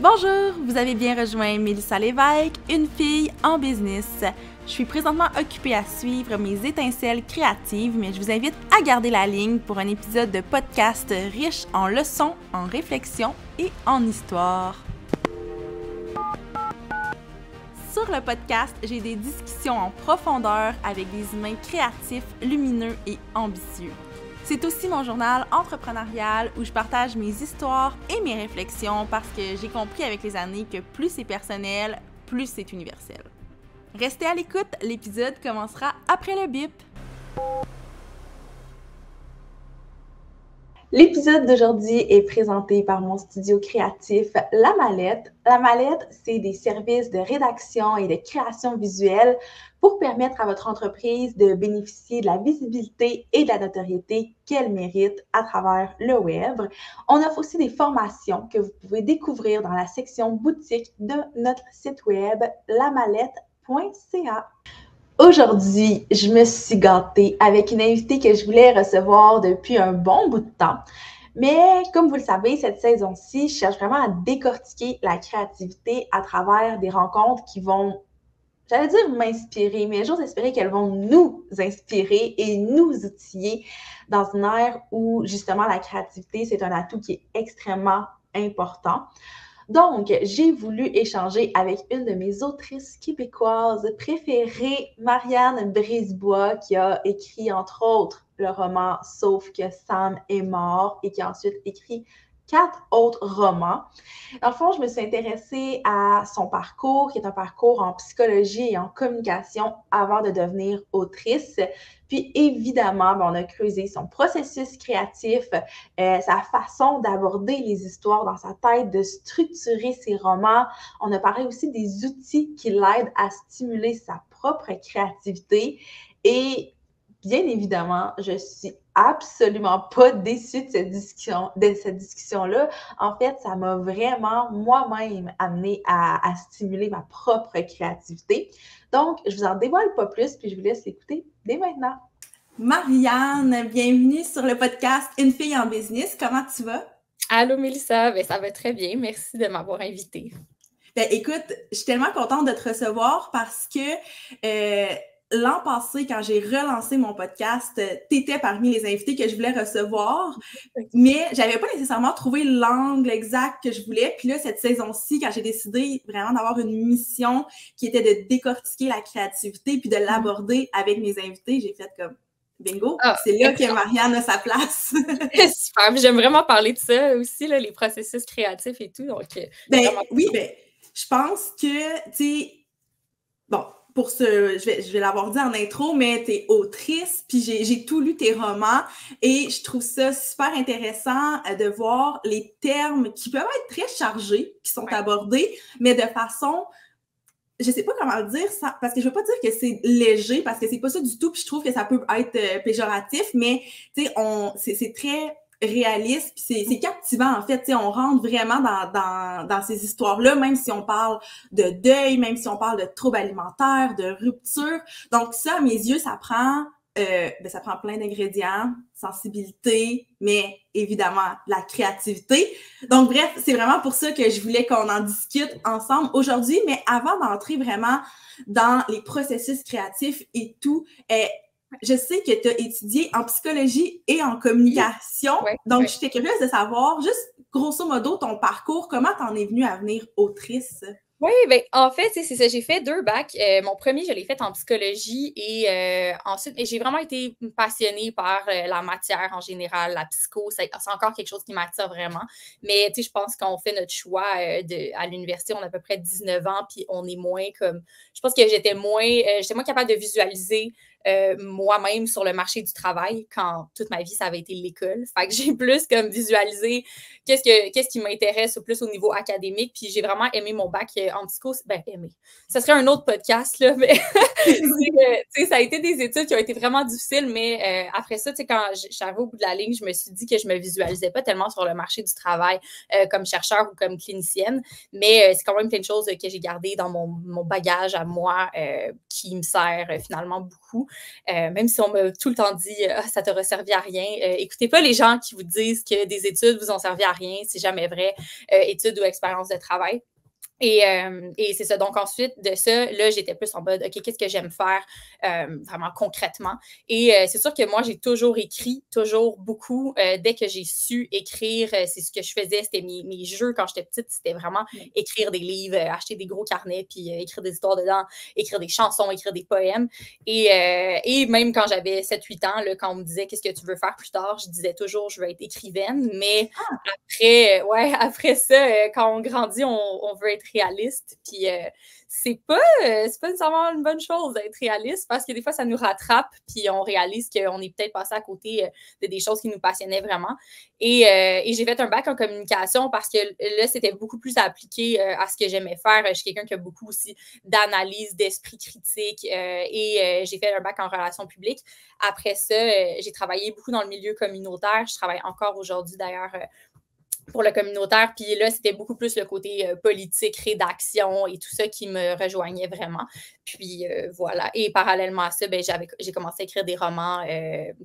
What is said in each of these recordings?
Bonjour, vous avez bien rejoint Mélissa Lévesque, une fille en business. Je suis présentement occupée à suivre mes étincelles créatives, mais je vous invite à garder la ligne pour un épisode de podcast riche en leçons, en réflexions et en histoire. Sur le podcast, j'ai des discussions en profondeur avec des humains créatifs, lumineux et ambitieux. C'est aussi mon journal entrepreneurial où je partage mes histoires et mes réflexions parce que j'ai compris avec les années que plus c'est personnel, plus c'est universel. Restez à l'écoute, l'épisode commencera après le bip. L'épisode d'aujourd'hui est présenté par mon studio créatif La Mallette. La Mallette, c'est des services de rédaction et de création visuelle pour permettre à votre entreprise de bénéficier de la visibilité et de la notoriété qu'elle mérite à travers le web. On offre aussi des formations que vous pouvez découvrir dans la section boutique de notre site web lamallette.ca. Aujourd'hui, je me suis gâtée avec une invitée que je voulais recevoir depuis un bon bout de temps. Mais comme vous le savez, cette saison-ci, je cherche vraiment à décortiquer la créativité à travers des rencontres qui vont, j'allais dire m'inspirer, mais j'ose espérer qu'elles vont nous inspirer et nous outiller dans une ère où justement la créativité, c'est un atout qui est extrêmement important. Donc, j'ai voulu échanger avec une de mes autrices québécoises préférées, Marianne Brisebois, qui a écrit entre autres le roman Sauf que Sam est mort et qui a ensuite écrit 4 autres romans. Dans le fond, je me suis intéressée à son parcours, qui est un parcours en psychologie et en communication avant de devenir autrice. Puis évidemment, on a creusé son processus créatif, sa façon d'aborder les histoires dans sa tête, de structurer ses romans. On a parlé aussi des outils qui l'aident à stimuler sa propre créativité. Et bien évidemment, je suis absolument pas déçue de cette discussion-là. En fait, ça m'a vraiment moi-même amenée à stimuler ma propre créativité. Donc, je vous en dévoile pas plus, puis je vous laisse l'écouter dès maintenant. Marianne, bienvenue sur le podcast Une fille en business. Comment tu vas? Allô Mélissa, ça va très bien. Merci de m'avoir invitée. Écoute, je suis tellement contente de te recevoir parce que l'an passé, quand j'ai relancé mon podcast, t'étais parmi les invités que je voulais recevoir, mais j'avais pas nécessairement trouvé l'angle exact que je voulais. Puis là, cette saison-ci, quand j'ai décidé vraiment d'avoir une mission qui était de décortiquer la créativité puis de l'aborder avec mes invités, j'ai fait comme bingo, c'est là que Marianne a sa place. Super, j'aime vraiment parler de ça aussi, là, les processus créatifs et tout. Donc, je pense que, tu sais, bon, pour ce, je vais l'avoir dit en intro, mais t'es autrice, puis j'ai tout lu tes romans et je trouve ça super intéressant de voir les termes qui peuvent être très chargés, qui sont abordés, mais de façon, je sais pas comment le dire, parce que je veux pas dire que c'est léger, parce que c'est pas ça du tout, puis je trouve que ça peut être péjoratif, mais tu sais, c'est très réaliste, puis c'est captivant en fait, tu sais, on rentre vraiment dans ces histoires-là, même si on parle de deuil, même si on parle de troubles alimentaires, de rupture. Donc ça, à mes yeux, ça prend plein d'ingrédients, sensibilité, mais évidemment la créativité. Donc bref, c'est vraiment pour ça que je voulais qu'on en discute ensemble aujourd'hui. Mais avant d'entrer vraiment dans les processus créatifs et tout, je sais que tu as étudié en psychologie et en communication. Donc j'étais curieuse de savoir, juste grosso modo, ton parcours, comment t'en es venue à venir autrice? Oui, bien, en fait, c'est ça. J'ai fait 2 bacs. Mon premier, je l'ai fait en psychologie et ensuite, j'ai vraiment été passionnée par la matière en général, la psycho. C'est encore quelque chose qui m'attire vraiment. Mais, tu sais, je pense qu'on fait notre choix à l'université, on a à peu près 19 ans, puis on est moins comme... Je pense que j'étais moins capable de visualiser moi-même sur le marché du travail quand toute ma vie, ça avait été l'école. Fait que j'ai plus comme visualisé qu'est-ce qui m'intéresse plus au niveau académique. Puis j'ai vraiment aimé mon bac en psycho. Ben, aimé. Ça serait un autre podcast, là, mais ça a été des études qui ont été vraiment difficiles, mais après ça, quand j'arrivais au bout de la ligne, je me suis dit que je me visualisais pas tellement sur le marché du travail comme chercheur ou comme clinicienne, mais c'est quand même plein de choses que j'ai gardées dans mon bagage à moi qui me sert finalement beaucoup. même si on m'a tout le temps dit « ça t'aura servi à rien ». Écoutez pas les gens qui vous disent que des études vous ont servi à rien, c'est jamais vrai, études ou expérience de travail. Et c'est ça. Donc, ensuite de ça, là, j'étais plus en mode, OK, qu'est-ce que j'aime faire vraiment concrètement? Et c'est sûr que moi, j'ai toujours écrit, toujours beaucoup. Dès que j'ai su écrire, c'est ce que je faisais. C'était mes jeux quand j'étais petite. C'était vraiment écrire des livres, acheter des gros carnets, puis écrire des histoires dedans, écrire des chansons, écrire des poèmes. Et même quand j'avais 7-8 ans, là, quand on me disait, qu'est-ce que tu veux faire plus tard? Je disais toujours, je veux être écrivaine. Mais après ça, quand on grandit, on veut être réaliste. Puis c'est pas nécessairement une bonne chose d'être réaliste parce que des fois, ça nous rattrape puis on réalise qu'on est peut-être passé à côté de des choses qui nous passionnaient vraiment. Et j'ai fait un bac en communication parce que là, c'était beaucoup plus appliqué à ce que j'aimais faire. Je suis quelqu'un qui a beaucoup aussi d'analyse, d'esprit critique et j'ai fait un bac en relations publiques. Après ça, j'ai travaillé beaucoup dans le milieu communautaire. Je travaille encore aujourd'hui d'ailleurs pour le communautaire. Puis là, c'était beaucoup plus le côté politique, rédaction et tout ça qui me rejoignait vraiment. Puis voilà. Et parallèlement à ça, ben, j'ai commencé à écrire des romans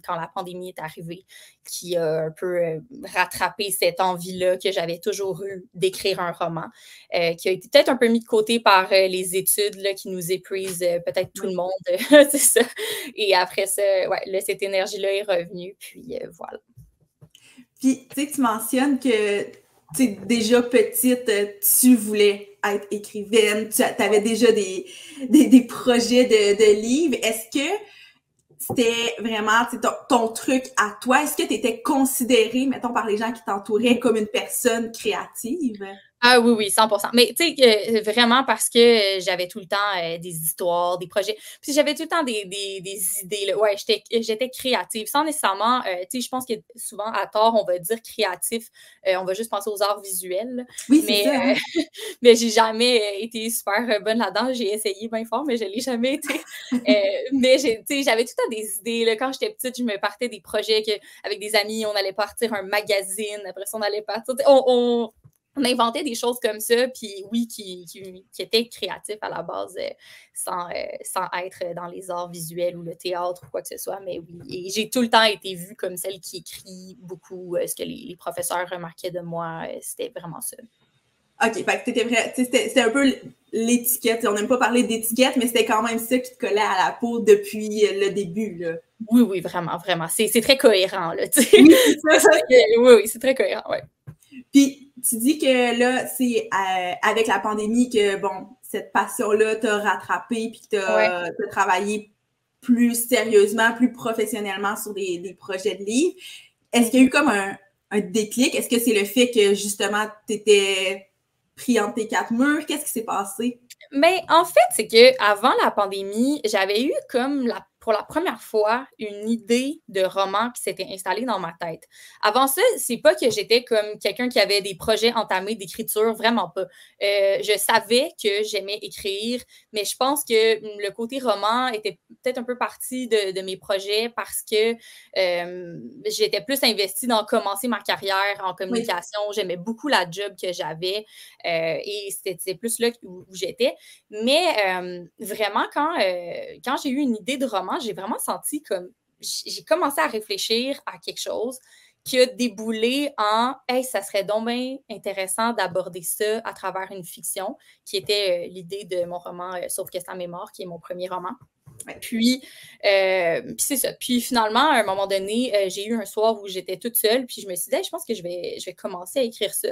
quand la pandémie est arrivée, qui a un peu rattrapé cette envie-là que j'avais toujours eue d'écrire un roman, qui a été peut-être un peu mis de côté par les études là, qui nous épuisent peut-être tout le monde. C'est ça. Et après ça, ouais, là, cette énergie-là est revenue. Puis voilà. Puis, tu sais, tu mentionnes que, tu sais, déjà petite, tu voulais être écrivaine, tu avais déjà des projets de livres. Est-ce que c'était vraiment ton truc à toi? Est-ce que tu étais considérée, mettons, par les gens qui t'entouraient comme une personne créative? Ah oui, oui, 100%. Mais tu sais, vraiment parce que j'avais tout le temps des histoires, des projets. Puis j'avais tout le temps des idées. Là. Ouais, j'étais créative. Sans nécessairement, tu sais, je pense que souvent, à tort, on va dire créatif. On va juste penser aux arts visuels. Là. Oui, c'est ça. Hein? Mais j'ai jamais été super bonne là-dedans. J'ai essayé bien fort, mais je l'ai jamais été. Mais tu sais, j'avais tout le temps des idées. Là. Quand j'étais petite, je me partais des projets avec des amis. On allait partir un magazine. Après ça, on allait partir... On inventait des choses comme ça, puis oui, qui étaient créatifs à la base, sans être dans les arts visuels ou le théâtre ou quoi que ce soit, mais oui. Et j'ai tout le temps été vue comme celle qui écrit beaucoup. Ce que les professeurs remarquaient de moi, c'était vraiment ça. OK, fait que c'était un peu l'étiquette. On n'aime pas parler d'étiquette, mais c'était quand même ça qui te collait à la peau depuis le début, là. Oui, oui, vraiment, vraiment. C'est très cohérent, là, tu sais. Oui, c'est ça. Oui, c'est très cohérent, oui. Puis, tu dis que là, c'est avec la pandémie que, bon, cette passion-là t'a rattrapé puis que t'as travaillé plus sérieusement, plus professionnellement sur des projets de livres. Est-ce qu'il y a eu comme un déclic? Est-ce que c'est le fait que, justement, t'étais pris entre tes quatre murs? Qu'est-ce qui s'est passé? Mais en fait, c'est qu'avant la pandémie, j'avais eu comme pour la première fois une idée de roman qui s'était installée dans ma tête. Avant ça, c'est pas que j'étais comme quelqu'un qui avait des projets entamés d'écriture, vraiment pas. Je savais que j'aimais écrire, mais je pense que le côté roman était peut-être un peu partie de mes projets parce que j'étais plus investie dans commencer ma carrière en communication. Oui. J'aimais beaucoup la job que j'avais et c'était plus là où j'étais. Mais vraiment, quand j'ai eu une idée de roman, j'ai vraiment senti comme... J'ai commencé à réfléchir à quelque chose qui a déboulé en « Hey, ça serait donc bien intéressant d'aborder ça à travers une fiction », qui était l'idée de mon roman « Sauf que c'est à mémoire », qui est mon premier roman. Puis c'est ça. Puis finalement, à un moment donné, j'ai eu un soir où j'étais toute seule, puis je me suis dit hey, « Je pense que je vais commencer à écrire ça »,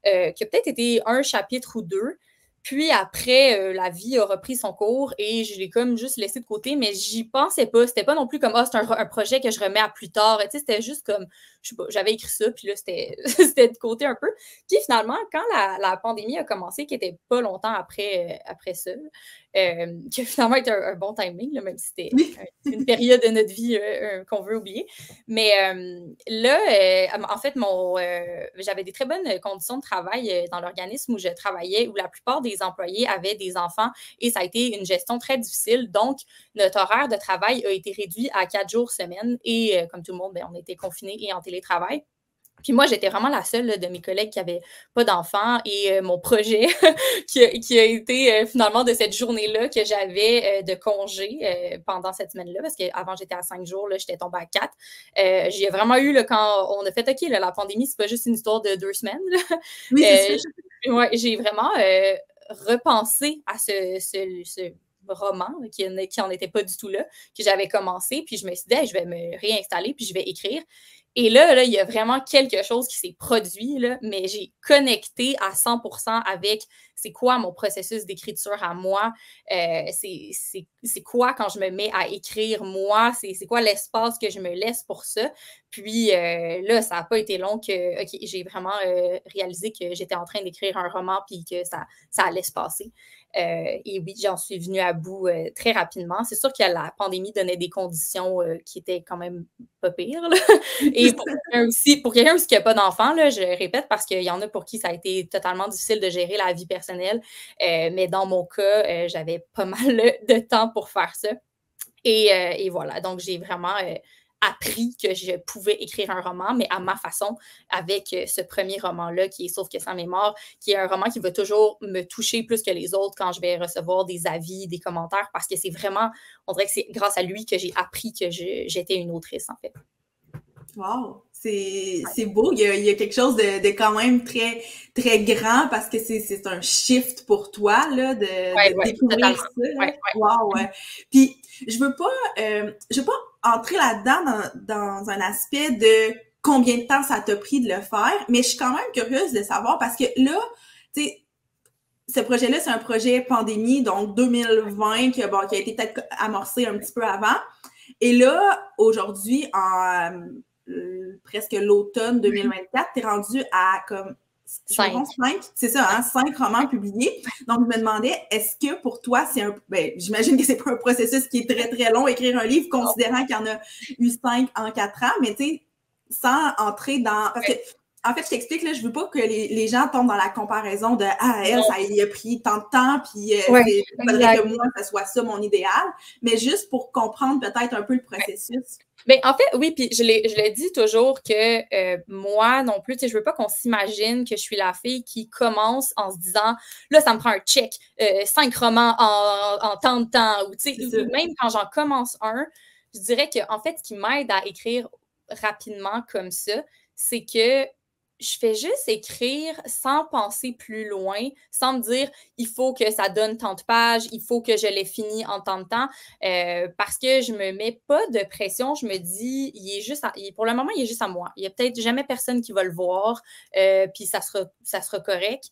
qui a peut-être été un chapitre ou deux. Puis après, la vie a repris son cours et je l'ai comme juste laissé de côté, mais j'y pensais pas. C'était pas non plus comme, c'est un projet que je remets à plus tard. Tu sais, c'était juste comme, je sais pas, j'avais écrit ça, puis là, c'était de côté un peu. Puis finalement, quand la pandémie a commencé, qui était pas longtemps après ça, qui a finalement été un bon timing, là, même si c'était une période de notre vie qu'on veut oublier. Mais là, en fait, j'avais des très bonnes conditions de travail dans l'organisme où je travaillais, où la plupart des employés avaient des enfants et ça a été une gestion très difficile. Donc, notre horaire de travail a été réduit à 4 jours semaine et comme tout le monde, on était confinés et en télétravail. Puis moi, j'étais vraiment la seule là, de mes collègues qui n'avaient pas d'enfants et mon projet qui a été finalement de cette journée-là que j'avais de congé pendant cette semaine-là, parce qu'avant, j'étais à 5 jours, là, j'étais tombée à 4. J'ai vraiment eu, là, quand on a fait, OK, là, la pandémie, c'est pas juste une histoire de 2 semaines. Là. Oui, c'est ça. Ouais, j'ai vraiment repensé à ce roman là, qui n'en était pas du tout là, que j'avais commencé, puis je me suis dit, hey, je vais me réinstaller, puis je vais écrire. Et là, il y a vraiment quelque chose qui s'est produit, là, mais j'ai connecté à 100% avec c'est quoi mon processus d'écriture à moi, c'est quoi quand je me mets à écrire moi, c'est quoi l'espace que je me laisse pour ça. Puis là, ça n'a pas été long que j'ai vraiment réalisé que j'étais en train d'écrire un roman puis que ça allait se passer. Et oui, j'en suis venue à bout très rapidement. C'est sûr que la pandémie donnait des conditions qui étaient quand même pas pires. Là. Et pour quelqu'un aussi qui n'a pas d'enfant, là, je répète, parce qu'il y en a pour qui ça a été totalement difficile de gérer la vie personnelle. Mais dans mon cas, j'avais pas mal de temps pour faire ça. Et voilà, donc j'ai vraiment appris que je pouvais écrire un roman, mais à ma façon, avec ce premier roman-là, qui est Sauf que sans mémoire, qui est un roman qui va toujours me toucher plus que les autres quand je vais recevoir des avis, des commentaires, parce que c'est vraiment, on dirait que c'est grâce à lui que j'ai appris que j'étais une autrice, en fait. Wow! C'est beau, il y a quelque chose de quand même très, très grand parce que c'est un shift pour toi, là, de découvrir ça. Wow, ouais. Puis, je veux pas entrer là-dedans dans un aspect de combien de temps ça t'a pris de le faire, mais je suis quand même curieuse de savoir parce que là, tu sais, ce projet-là, c'est un projet pandémie, donc 2020, qui a été peut-être amorcé un petit peu avant. Et là, aujourd'hui, en presque l'automne 2024, t'es rendu à comme 5, c'est ça, hein, 5 romans publiés. Donc, je me demandais, est-ce que pour toi, j'imagine que c'est pas un processus qui est très, très long, écrire un livre, considérant qu'il y en a eu 5 en 4 ans, mais tu sais, sans entrer dans... Parce que, en fait, je t'explique, là, je veux pas que les gens tombent dans la comparaison de « Ah, elle, ça y a pris tant de temps, puis il faudrait que moi, ça soit ça mon idéal. » Mais juste pour comprendre peut-être un peu le processus. Bien, en fait, oui, puis je le dis toujours que moi non plus, tu sais, je veux pas qu'on s'imagine que je suis la fille qui commence en se disant « Là, ça me prend un check, 5 romans en tant de temps. » Ou, tu sais, même quand j'en commence un, je dirais qu'en fait, ce qui m'aide à écrire rapidement comme ça, c'est que je fais juste écrire sans penser plus loin, sans me dire il faut que ça donne tant de pages, il faut que je l'ai fini en tant de temps, parce que je me mets pas de pression. Je me dis, pour le moment, il est juste à moi. Il y a peut-être jamais personne qui va le voir, puis ça sera correct.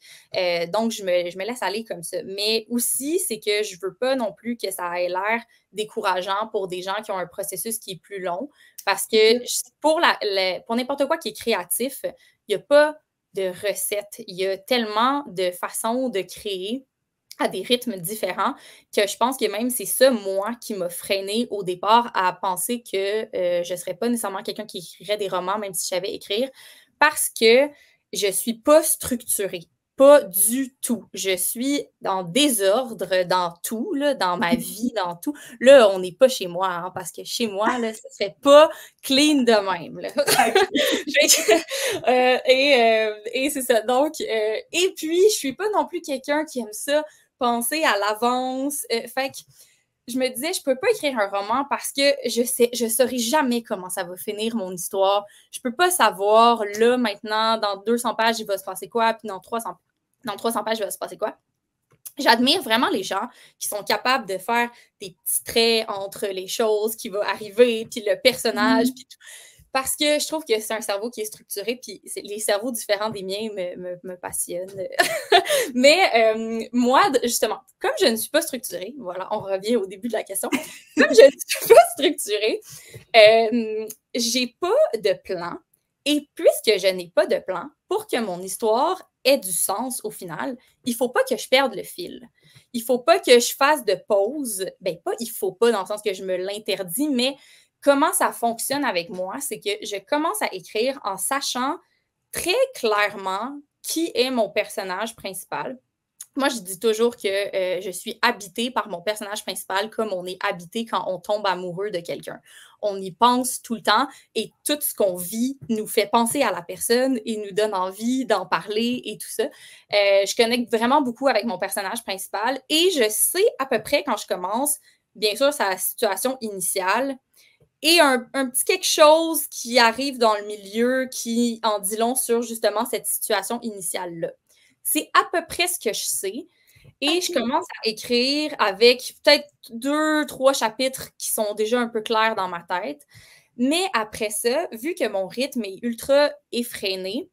Donc, je me laisse aller comme ça. Mais aussi, c'est que je veux pas non plus que ça ait l'air décourageant pour des gens qui ont un processus qui est plus long, parce que pour n'importe quoi qui est créatif, il n'y a pas de recette. Il y a tellement de façons de créer à des rythmes différents que je pense que même c'est ça, moi, qui m'a freinée au départ à penser que je ne serais pas nécessairement quelqu'un qui écrirait des romans, même si je savais écrire, parce que je ne suis pas structurée. Pas du tout. Je suis en désordre dans tout, là, dans ma vie, dans tout. Là, on n'est pas chez moi, hein, parce que chez moi, là, ça ne serait pas clean de même. Là. Et c'est ça. Donc, et puis, je ne suis pas non plus quelqu'un qui aime ça, penser à l'avance. Fait que je me disais, je peux pas écrire un roman parce que je saurais jamais comment ça va finir mon histoire. Je peux pas savoir, là, maintenant, dans 200 pages, il va se passer quoi, puis dans 300 pages, il va se passer quoi. J'admire vraiment les gens qui sont capables de faire des petits traits entre les choses qui vont arriver, puis le personnage, puis tout. Parce que je trouve que c'est un cerveau qui est structuré, puis les cerveaux différents des miens me passionnent. Mais moi, justement, comme je ne suis pas structurée, voilà, on revient au début de la question, comme je ne suis pas structurée, j'ai pas de plan. Et puisque je n'ai pas de plan, pour que mon histoire ait du sens au final, il ne faut pas que je perde le fil. Il ne faut pas que je fasse de pause. Bien, pas il ne faut pas dans le sens que je me l'interdis, mais comment ça fonctionne avec moi, c'est que je commence à écrire en sachant très clairement qui est mon personnage principal. Moi, je dis toujours que je suis habitée par mon personnage principal comme on est habité quand on tombe amoureux de quelqu'un. On y pense tout le temps et tout ce qu'on vit nous fait penser à la personne et nous donne envie d'en parler et tout ça. Je connecte vraiment beaucoup avec mon personnage principal et je sais à peu près quand je commence, bien sûr, sa situation initiale et un petit quelque chose qui arrive dans le milieu qui en dit long sur justement cette situation initiale-là. C'est à peu près ce que je sais. Et je commence à écrire avec peut-être 2-3 chapitres qui sont déjà un peu clairs dans ma tête. Mais après ça, vu que mon rythme est ultra effréné,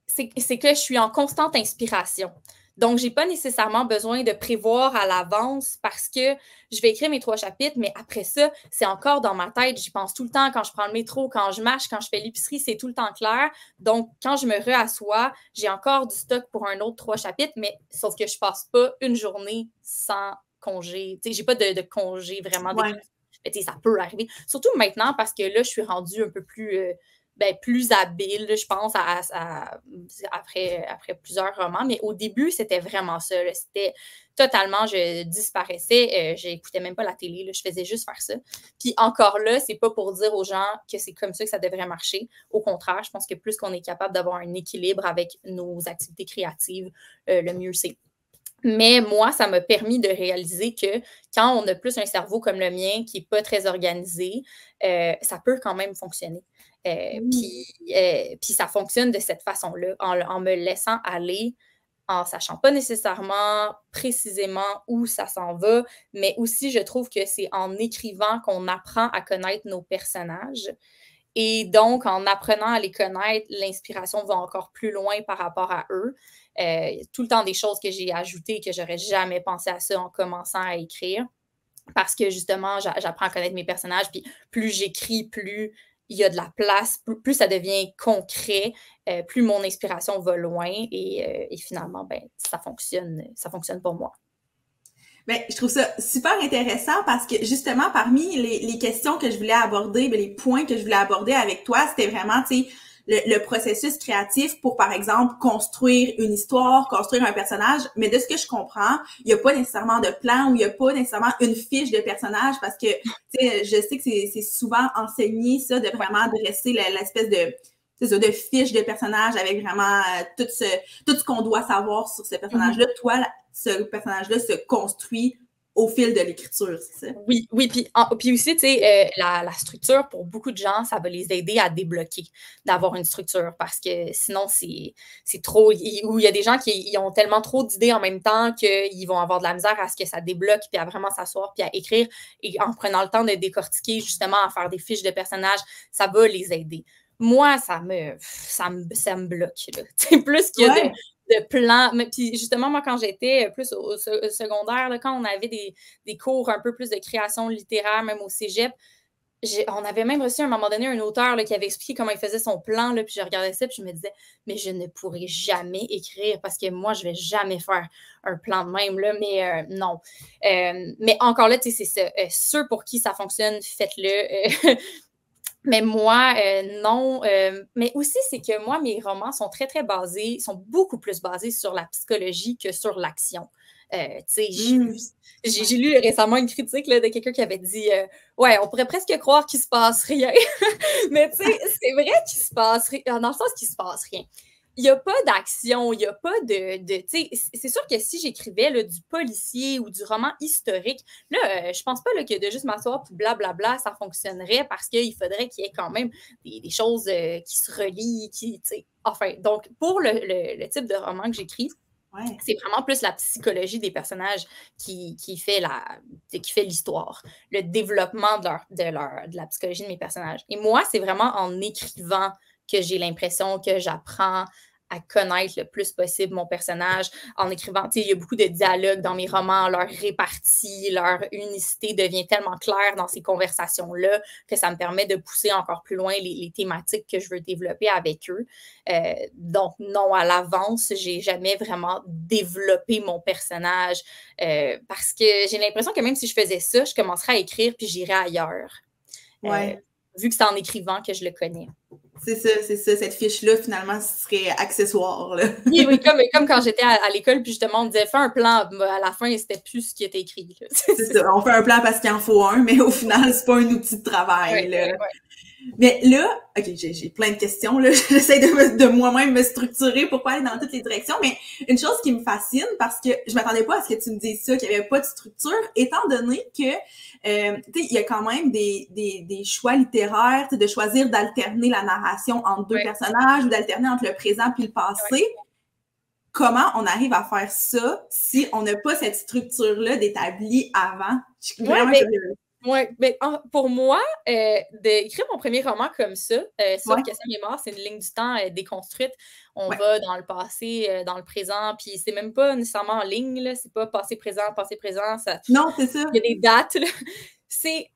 c'est que je suis en constante inspiration. Donc, je n'ai pas nécessairement besoin de prévoir à l'avance parce que je vais écrire mes 3 chapitres, mais après ça, c'est encore dans ma tête. J'y pense tout le temps quand je prends le métro, quand je marche, quand je fais l'épicerie, c'est tout le temps clair. Donc, quand je me reassois, j'ai encore du stock pour un autre 3 chapitres, mais sauf que je ne passe pas une journée sans congé. Tu sais, je n'ai pas de congé vraiment d'écriture. Mais tu sais, ça peut arriver. Surtout maintenant parce que là, je suis rendue un peu plus... plus habile, je pense, après plusieurs romans. Mais au début, c'était vraiment ça. Là. C'était totalement, je disparaissais. Je n'écoutais même pas la télé. Là, je faisais juste faire ça. Puis encore là, c'est pas pour dire aux gens que c'est comme ça que ça devrait marcher. Au contraire, je pense que plus qu'on est capable d'avoir un équilibre avec nos activités créatives, le mieux c'est. Mais moi, ça m'a permis de réaliser que quand on a plus un cerveau comme le mien qui n'est pas très organisé, ça peut quand même fonctionner. Puis ça fonctionne de cette façon-là, en me laissant aller, en sachant pas nécessairement précisément où ça s'en va, mais aussi je trouve que c'est en écrivant qu'on apprend à connaître nos personnages. Et donc, en apprenant à les connaître, l'inspiration va encore plus loin par rapport à eux. Tout le temps des choses que j'ai ajoutées que j'aurais jamais pensé à ça en commençant à écrire. Parce que justement, j'apprends à connaître mes personnages, puis plus j'écris, plus il y a de la place, plus ça devient concret, plus mon inspiration va loin et finalement, ça fonctionne pour moi. Ben, je trouve ça super intéressant parce que justement, parmi les questions que je voulais aborder, ben, les points que je voulais aborder avec toi, c'était vraiment, tu sais, le processus créatif pour, par exemple, construire une histoire, construire un personnage. Mais de ce que je comprends, il n'y a pas nécessairement de plan ou il n'y a pas nécessairement une fiche de personnage parce que, tu sais, je sais que c'est souvent enseigné, ça, de vraiment dresser l'espèce de fiche de personnage avec vraiment tout ce qu'on doit savoir sur ce personnage-là. Toi, ce personnage-là se construit au fil de l'écriture, c'est ça? Oui, puis aussi, tu sais, la structure, pour beaucoup de gens, ça va les aider à débloquer, d'avoir une structure, parce que sinon, c'est trop... Ou il y a des gens qui ont tellement trop d'idées en même temps qu'ils vont avoir de la misère à ce que ça débloque, puis à vraiment s'asseoir, puis à écrire, et en prenant le temps de décortiquer, justement, à faire des fiches de personnages, ça va les aider. Moi, ça me bloque, là. C'est plus qu'il y a de plans. Puis justement, moi, quand j'étais plus au secondaire, là, quand on avait des cours un peu plus de création littéraire, même au cégep, on avait même reçu à un moment donné un auteur là, qui avait expliqué comment il faisait son plan, là, puis je regardais ça, puis je me disais, mais je ne pourrais jamais écrire parce que moi, je ne vais jamais faire un plan de même, là, mais non. Mais encore là, tu sais, c'est ça. Ceux pour qui ça fonctionne, faites-le. Mais moi, non. Mais aussi, c'est que moi, mes romans sont très, très basés, sont beaucoup plus basés sur la psychologie que sur l'action. Tu sais, j'ai lu récemment une critique là, de quelqu'un qui avait dit ouais, on pourrait presque croire qu'il se passe rien. Mais tu sais, c'est vrai qu'il se passe rien, dans le sens qu'il se passe rien. Il n'y a pas d'action, il n'y a pas de tu sais, c'est sûr que si j'écrivais là, du policier ou du roman historique, là, je pense pas là, que de juste m'asseoir puis blablabla, ça fonctionnerait parce qu'il faudrait qu'il y ait quand même des choses qui se relient, tu sais. Enfin, donc, pour le type de roman que j'écris, c'est vraiment plus la psychologie des personnages qui fait l'histoire, le développement de la psychologie de mes personnages. Et moi, c'est vraiment en écrivant que j'ai l'impression que j'apprends à connaître le plus possible mon personnage en écrivant. Tu sais, il y a beaucoup de dialogues dans mes romans, leur répartie, leur unicité devient tellement claire dans ces conversations-là que ça me permet de pousser encore plus loin les thématiques que je veux développer avec eux. Donc, non, à l'avance, j'ai jamais vraiment développé mon personnage parce que j'ai l'impression que même si je faisais ça, je commencerais à écrire puis j'irais ailleurs. Vu que c'est en écrivant que je le connais. C'est ça. Cette fiche-là, finalement, ce serait accessoire. Là. Oui, comme quand j'étais à l'école, puis justement, on me disait « fais un plan ». À la fin, c'était plus ce qui était écrit. C'est ça. On fait un plan parce qu'il en faut un, mais au final, c'est pas un outil de travail. Ouais. Mais là, OK, j'ai plein de questions. Là. J'essaie de moi-même me structurer pour pas aller dans toutes les directions. Mais une chose qui me fascine, parce que je m'attendais pas à ce que tu me dises ça, qu'il n'y avait pas de structure, étant donné que il y a quand même des choix littéraires, de choisir d'alterner la narration entre deux personnages ou d'alterner entre le présent puis le passé. Ouais. Comment on arrive à faire ça si on n'a pas cette structure-là d'établie avant? Je suis vraiment curieuse. Oui, mais pour moi, d'écrire mon premier roman comme ça, sauf que Sam est mort, c'est une ligne du temps déconstruite. On va dans le passé, dans le présent, puis c'est même pas nécessairement en ligne, là, c'est pas passé, présent, ça... Non, c'est ça. Il y a des dates, là. C'est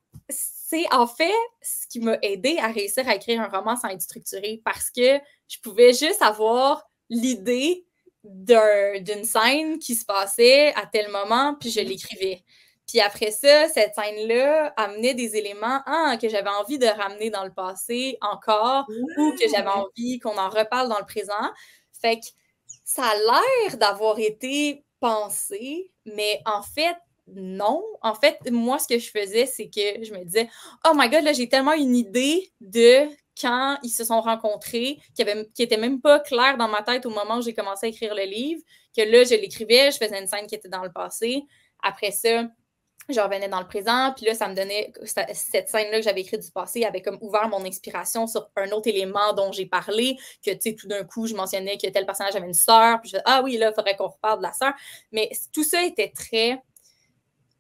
en fait ce qui m'a aidé à réussir à écrire un roman sans être structuré, parce que je pouvais juste avoir l'idée d'une scène qui se passait à tel moment, puis je l'écrivais. Puis après ça, cette scène-là amenait des éléments que j'avais envie de ramener dans le passé encore ou que j'avais envie qu'on en reparle dans le présent. Fait que ça a l'air d'avoir été pensé, mais en fait, non. En fait, moi, ce que je faisais, c'est que je me disais « Oh my God, là, j'ai tellement une idée de quand ils se sont rencontrés qui était même pas clair dans ma tête au moment où j'ai commencé à écrire le livre, que là, je l'écrivais, je faisais une scène qui était dans le passé. Après ça, je revenais dans le présent, puis là, ça me donnait, cette scène-là que j'avais écrite du passé avait comme ouvert mon inspiration sur un autre élément dont j'ai parlé, que, tu sais, tout d'un coup, je mentionnais que tel personnage avait une sœur, puis je disais, ah oui, là, il faudrait qu'on reparle de la sœur. Mais tout ça était très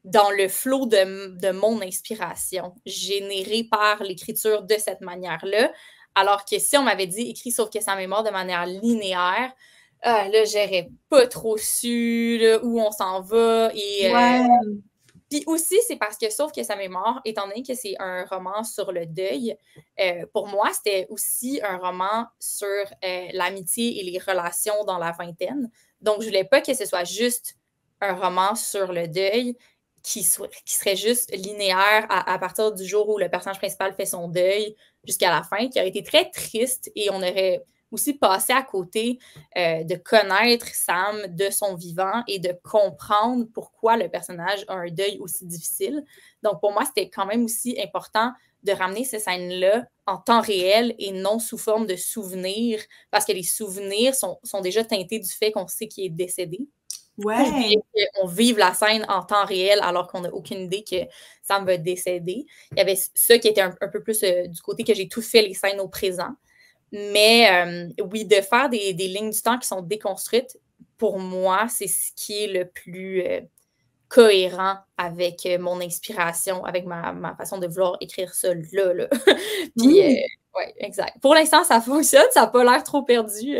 dans le flot de mon inspiration, générée par l'écriture de cette manière-là, alors que si on m'avait dit « écrit sauf que Sam est mort » de manière linéaire, là, j'aurais pas trop su là, où on s'en va, et... Puis aussi, c'est parce que Sauf que Sam est mort, étant donné que c'est un roman sur le deuil, pour moi, c'était aussi un roman sur l'amitié et les relations dans la vingtaine. Donc, je voulais pas que ce soit juste un roman sur le deuil qui serait juste linéaire à partir du jour où le personnage principal fait son deuil jusqu'à la fin, qui aurait été très triste, et on aurait aussi passé à côté de connaître Sam de son vivant et de comprendre pourquoi le personnage a un deuil aussi difficile. Donc, pour moi, c'était quand même aussi important de ramener ces scènes-là en temps réel et non sous forme de souvenirs, parce que les souvenirs sont déjà teintés du fait qu'on sait qu'il est décédé. Ouais. On vive la scène en temps réel alors qu'on n'a aucune idée que Sam va décéder. Il y avait ça qui était un peu plus du côté que j'ai tout fait les scènes au présent. Mais oui, de faire des lignes du temps qui sont déconstruites, pour moi, c'est ce qui est le plus cohérent avec mon inspiration, avec ma façon de vouloir écrire ça là. Puis, ouais, exact. Pour l'instant, ça fonctionne, ça n'a pas l'air trop perdu.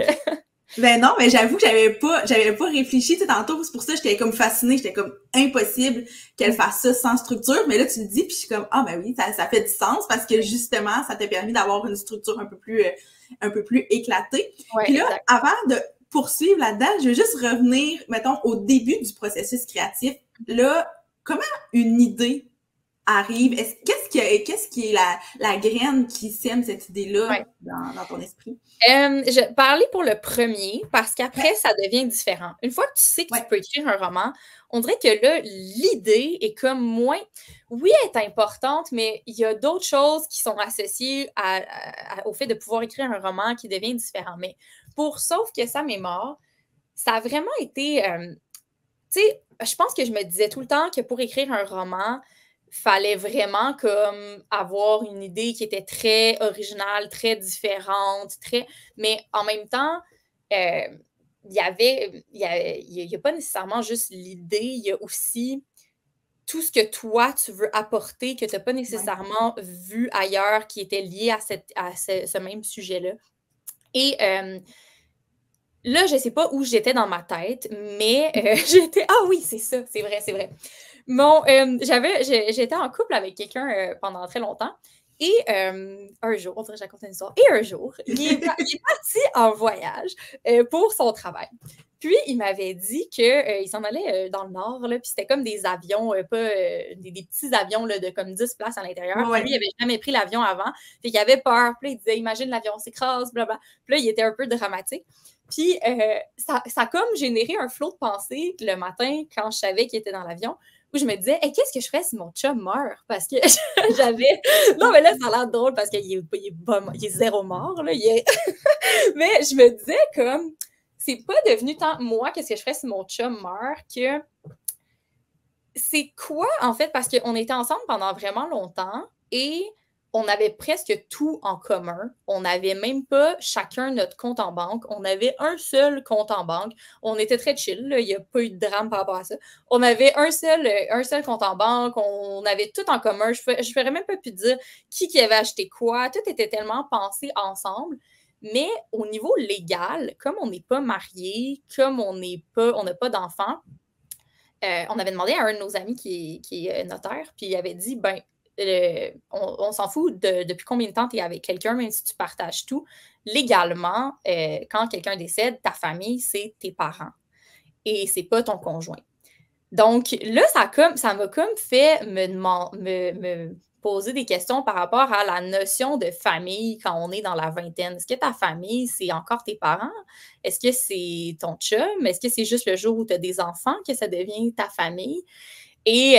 Ben non, mais j'avoue que j'avais pas réfléchi, tu sais, tantôt, c'est pour ça que j'étais comme fascinée, j'étais comme impossible qu'elle fasse ça sans structure, mais là tu le dis, puis je suis comme, ah ben oui, ça fait du sens, parce que justement, ça t'a permis d'avoir une structure un peu plus éclatée. Ouais, puis là, exact. Avant de poursuivre là-dedans, je veux juste revenir, mettons, au début du processus créatif. Là, comment une idée arrive? Qu'est-ce qui est la graine qui sème cette idée-là dans ton esprit? Je parlais pour le premier, parce qu'après, ça devient différent. Une fois que tu sais que tu peux écrire un roman, on dirait que là, l'idée est comme moins... Oui, elle est importante, mais il y a d'autres choses qui sont associées au fait de pouvoir écrire un roman qui devient différent. Mais pour Sauf que Sam est mort, ça a vraiment été... tu sais, je pense que je me disais tout le temps que pour écrire un roman, fallait vraiment comme avoir une idée qui était très originale, très différente, mais en même temps, il y a pas nécessairement juste l'idée, il y a aussi tout ce que toi, tu veux apporter, que tu n'as pas nécessairement vu ailleurs, qui était lié à ce même sujet-là. Et là, je ne sais pas où j'étais dans ma tête, mais j'étais... Ah oui, c'est ça, c'est vrai. Bon, j'étais en couple avec quelqu'un pendant très longtemps, Et un jour, on dirait que je raconte une histoire, et un jour, il est parti en voyage pour son travail. Puis, il m'avait dit qu'il s'en allait dans le nord, là, puis c'était comme des avions, pas des petits avions là, de comme 10 places à l'intérieur. Ouais. Puis lui, il n'avait jamais pris l'avion avant, fait qu'il avait peur. Puis là, il disait, imagine l'avion s'écrase, blablabla. Puis là, il était un peu dramatique. Puis, ça a comme généré un flot de pensée le matin quand je savais qu'il était dans l'avion, où je me disais, hey, qu'est-ce que je ferais si mon chum meurt? Parce que j'avais... Non, mais là, ça a l'air drôle parce qu'il est zéro mort, là. Mais je me disais comme, c'est pas devenu tant moi, qu'est-ce que je ferais si mon chum meurt, que c'est quoi, en fait, parce qu'on était ensemble pendant vraiment longtemps et on avait presque tout en commun. On n'avait même pas chacun notre compte en banque. On avait un seul compte en banque. On était très chill, là. Il n'y a pas eu de drame par rapport à ça. On avait un seul compte en banque. On avait tout en commun. Je ne ferais même pas pu dire qui avait acheté quoi. Tout était tellement pensé ensemble. Mais au niveau légal, comme on n'est pas mariés, comme on n'a pas d'enfants, on avait demandé à un de nos amis qui est notaire, puis il avait dit, on s'en fout depuis combien de temps tu es avec quelqu'un, même si tu partages tout. Légalement, quand quelqu'un décède, ta famille, c'est tes parents et c'est pas ton conjoint. Donc là, ça m'a comme fait me poser des questions par rapport à la notion de famille quand on est dans la vingtaine. Est-ce que ta famille, c'est encore tes parents? Est-ce que c'est ton chum? Est-ce que c'est juste le jour où tu as des enfants que ça devient ta famille? Et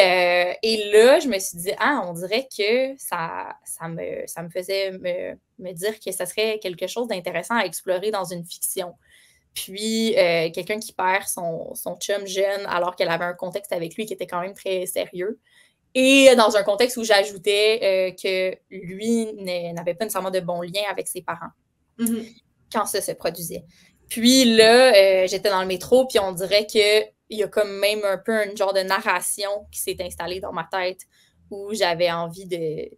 là, je me suis dit, on dirait que ça me faisait me dire que ça serait quelque chose d'intéressant à explorer dans une fiction. Puis, quelqu'un qui perd son chum jeune alors qu'elle avait un contexte avec lui qui était quand même très sérieux. Et dans un contexte où j'ajoutais que lui n'avait pas nécessairement de bons liens avec ses parents quand ça se produisait. Puis là, j'étais dans le métro, puis on dirait qu'il y a comme même un peu un genre de narration qui s'est installée dans ma tête où j'avais envie de...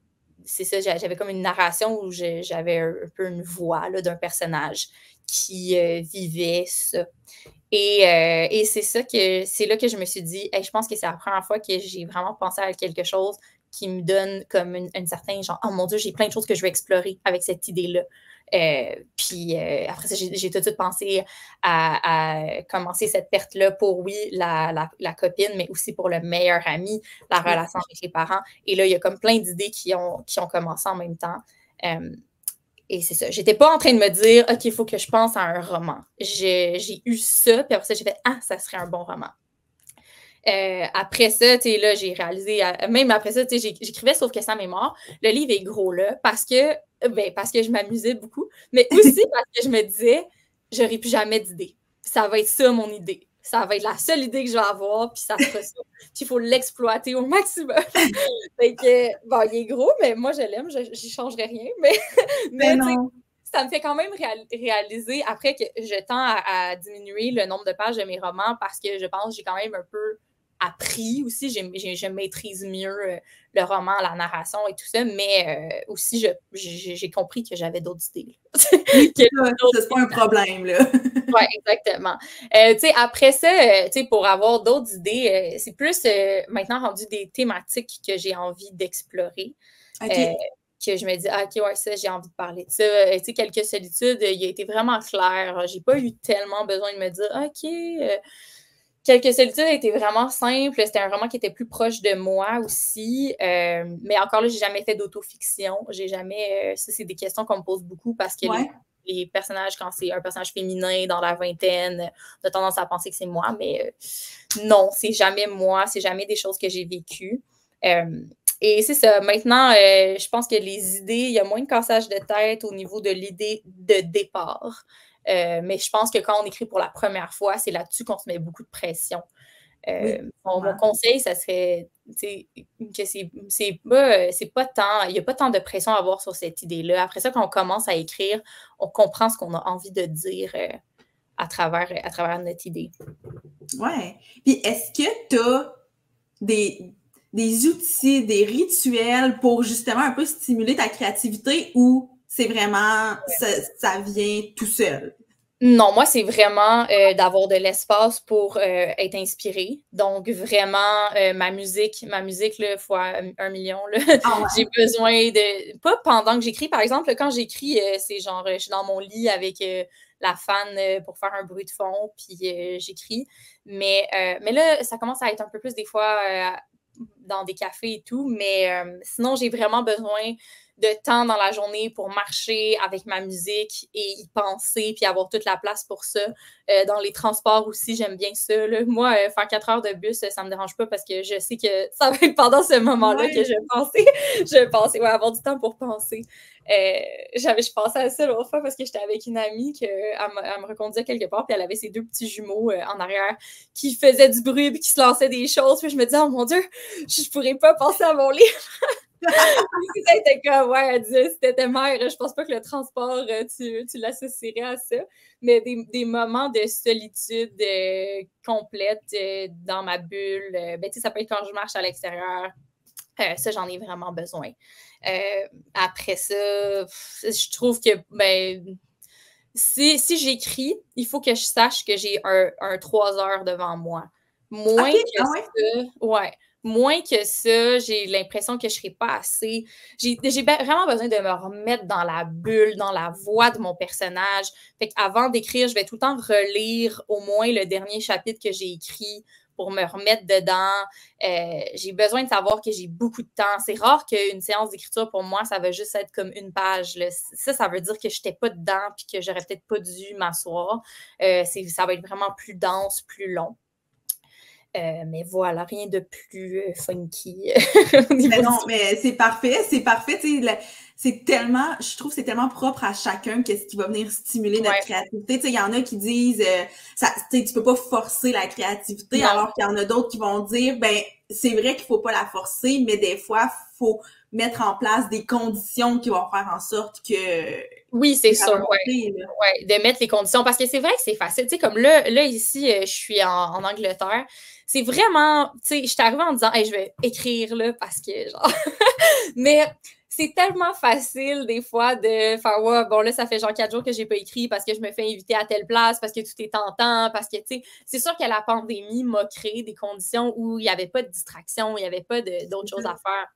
C'est ça, j'avais comme une narration où j'avais un peu une voix là, d'un personnage qui vivait ça. Et c'est là que je me suis dit, hey, je pense que c'est la première fois que j'ai vraiment pensé à quelque chose qui me donne comme une certaine genre, oh mon Dieu, j'ai plein de choses que je veux explorer avec cette idée-là. Puis après ça, j'ai tout de suite pensé à commencer cette perte-là pour, oui, la copine, mais aussi pour le meilleur ami, la relation avec les parents. Et là, il y a comme plein d'idées qui ont commencé en même temps. Et c'est ça. J'étais pas en train de me dire, OK, il faut que je pense à un roman. J'ai eu ça, puis après ça, j'ai fait, ça serait un bon roman. Après ça, tu sais, là, j'ai réalisé, même après ça, tu sais, j'écrivais Sauf que Sam est mort. Le livre est gros, là, parce que je m'amusais beaucoup, mais aussi parce que je me disais, j'aurai plus jamais d'idée. Ça va être ça, mon idée. Ça va être la seule idée que je vais avoir, puis ça sera ça. Puis il faut l'exploiter au maximum. Fait que, bon, il est gros, mais moi, je l'aime, j'y changerai rien, mais non. Ça me fait quand même réaliser, après que je tends à diminuer le nombre de pages de mes romans parce que je pense que j'ai quand même un peu appris aussi, je maîtrise mieux le roman, la narration et tout ça, mais aussi j'ai compris que j'avais d'autres idées. Oui, c'est pas un problème, là. Oui, exactement. Après ça, pour avoir d'autres idées, c'est plus maintenant rendu des thématiques que j'ai envie d'explorer. Okay. Que je me dis, OK, ouais, ça, j'ai envie de parler de ça. Quelques solitudes, il a été vraiment clair. J'ai pas eu tellement besoin de me dire, OK, Quelques solitudes a été vraiment simple. C'était un roman qui était plus proche de moi aussi. Mais encore là, j'ai jamais fait d'autofiction. J'ai jamais... ça, c'est des questions qu'on me pose beaucoup parce que les personnages, quand c'est un personnage féminin dans la vingtaine, on a tendance à penser que c'est moi, mais non, c'est jamais moi. C'est jamais des choses que j'ai vécues. Et c'est ça. Maintenant, je pense que les idées, il y a moins de cassage de tête au niveau de l'idée de départ. Mais je pense que quand on écrit pour la première fois, c'est là-dessus qu'on se met beaucoup de pression. Mon conseil, ça serait que c'est pas tant, il n'y a pas tant de pression à avoir sur cette idée-là. Après ça, quand on commence à écrire, on comprend ce qu'on a envie de dire à travers notre idée. Ouais. Puis est-ce que tu as des outils, des rituels pour justement un peu stimuler ta créativité ou c'est vraiment, ça vient tout seul? Non, moi, c'est vraiment d'avoir de l'espace pour être inspirée. Donc, vraiment, ma musique, là, fois 1 million, là, j'ai besoin de... Pas pendant que j'écris, par exemple, quand j'écris, c'est genre, je suis dans mon lit avec la fan pour faire un bruit de fond, puis j'écris. Mais là, ça commence à être un peu plus des fois dans des cafés et tout, mais sinon, j'ai vraiment besoin de temps dans la journée pour marcher avec ma musique et y penser, puis avoir toute la place pour ça. Dans les transports aussi, j'aime bien ça. Là. Moi, faire 4 heures de bus, ça me dérange pas parce que je sais que ça va être pendant ce moment-là que je pensais, avoir du temps pour penser. Je pensais à ça l'autre fois parce que j'étais avec une amie elle me reconduisait quelque part, puis elle avait ses 2 petits jumeaux en arrière qui faisaient du bruit, puis qui se lançaient des choses, puis je me disais, oh mon Dieu, je pourrais pas penser à mon livre. Ça était comme, ouais, elle disait, si t'étais mère, je pense pas que le transport, tu l'associerais à ça. Mais des moments de solitude complète dans ma bulle, ben, tu sais, ça peut être quand je marche à l'extérieur. Ça, j'en ai vraiment besoin. Après ça, je trouve que, ben, si j'écris, il faut que je sache que j'ai un 3 heures devant moi. Moins que ça, ouais. Moins que ça, j'ai l'impression que je ne serai pas assez. J'ai vraiment besoin de me remettre dans la bulle, dans la voix de mon personnage. Fait qu'avant d'écrire, je vais tout le temps relire au moins le dernier chapitre que j'ai écrit pour me remettre dedans. J'ai besoin de savoir que j'ai beaucoup de temps. C'est rare qu'une séance d'écriture, pour moi, ça va juste être comme une page. Là. Ça veut dire que je n'étais pas dedans puis que j'aurais peut-être pas dû m'asseoir. Ça va être vraiment plus dense, plus long. Mais voilà, rien de plus funky. Mais non, mais c'est parfait. C'est tellement, je trouve que c'est tellement propre à chacun qu'est-ce qui va venir stimuler notre créativité. Il y en a qui disent, tu peux pas forcer la créativité, alors qu'il y en a d'autres qui vont dire, ben, c'est vrai qu'il faut pas la forcer, mais des fois, faut mettre en place des conditions qui vont faire en sorte que... Oui, c'est sûr, de mettre les conditions, parce que c'est vrai que c'est facile. Tu sais, comme là ici, je suis en Angleterre, c'est vraiment, tu sais, je suis arrivée en me disant, hey, je vais écrire là, parce que, genre, mais c'est tellement facile, des fois, de faire, ouais, bon, là, ça fait genre 4 jours que j'ai pas écrit parce que je me fais inviter à telle place, parce que tout est tentant, parce que, tu sais, c'est sûr que la pandémie m'a créé des conditions où il n'y avait pas de distraction, il n'y avait pas d'autres choses à faire.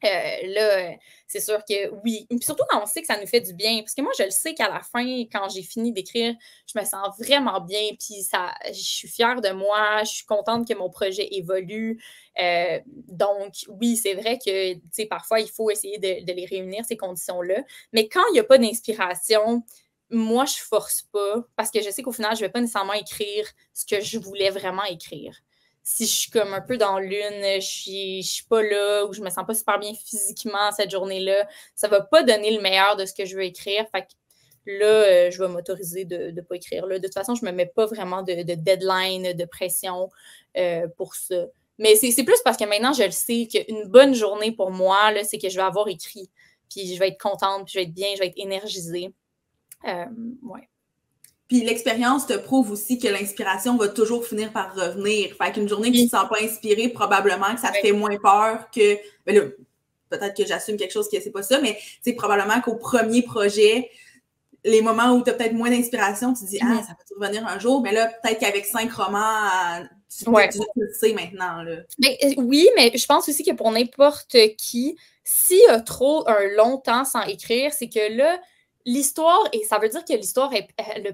Là, c'est sûr que oui. Puis surtout quand on sait que ça nous fait du bien. Parce que moi, je le sais qu'à la fin, quand j'ai fini d'écrire, je me sens vraiment bien. Puis je suis fière de moi. Je suis contente que mon projet évolue. Donc, oui, c'est vrai que, tu sais, parfois, il faut essayer de les réunir, ces conditions-là. Mais quand il n'y a pas d'inspiration, moi, je force pas. Parce que je sais qu'au final, je ne vais pas nécessairement écrire ce que je voulais vraiment écrire. Si je suis comme un peu dans l'une, je suis pas là, ou je me sens pas super bien physiquement cette journée-là, ça va pas donner le meilleur de ce que je veux écrire. Fait que là, je vais m'autoriser de pas écrire. Là. De toute façon, je me mets pas vraiment de deadline, de pression pour ça. Mais c'est plus parce que maintenant, je le sais qu'une bonne journée pour moi, là, c'est que je vais avoir écrit. Puis je vais être contente, puis je vais être bien, je vais être énergisée. Ouais. Puis l'expérience te prouve aussi que l'inspiration va toujours finir par revenir. Fait qu'une journée que tu ne te sens pas inspirée, probablement que ça te fait moins peur que... Ben là, peut-être que j'assume quelque chose que c'est pas ça, mais tu sais, probablement qu'au premier projet, les moments où tu as peut-être moins d'inspiration, tu te dis « Ah, ça va revenir un jour », mais là, peut-être qu'avec 5 romans, tu le sais maintenant. Là. Ben, oui, mais je pense aussi que pour n'importe qui, s'il y a trop un long temps sans écrire, c'est que là, l'histoire, et ça veut dire que l'histoire est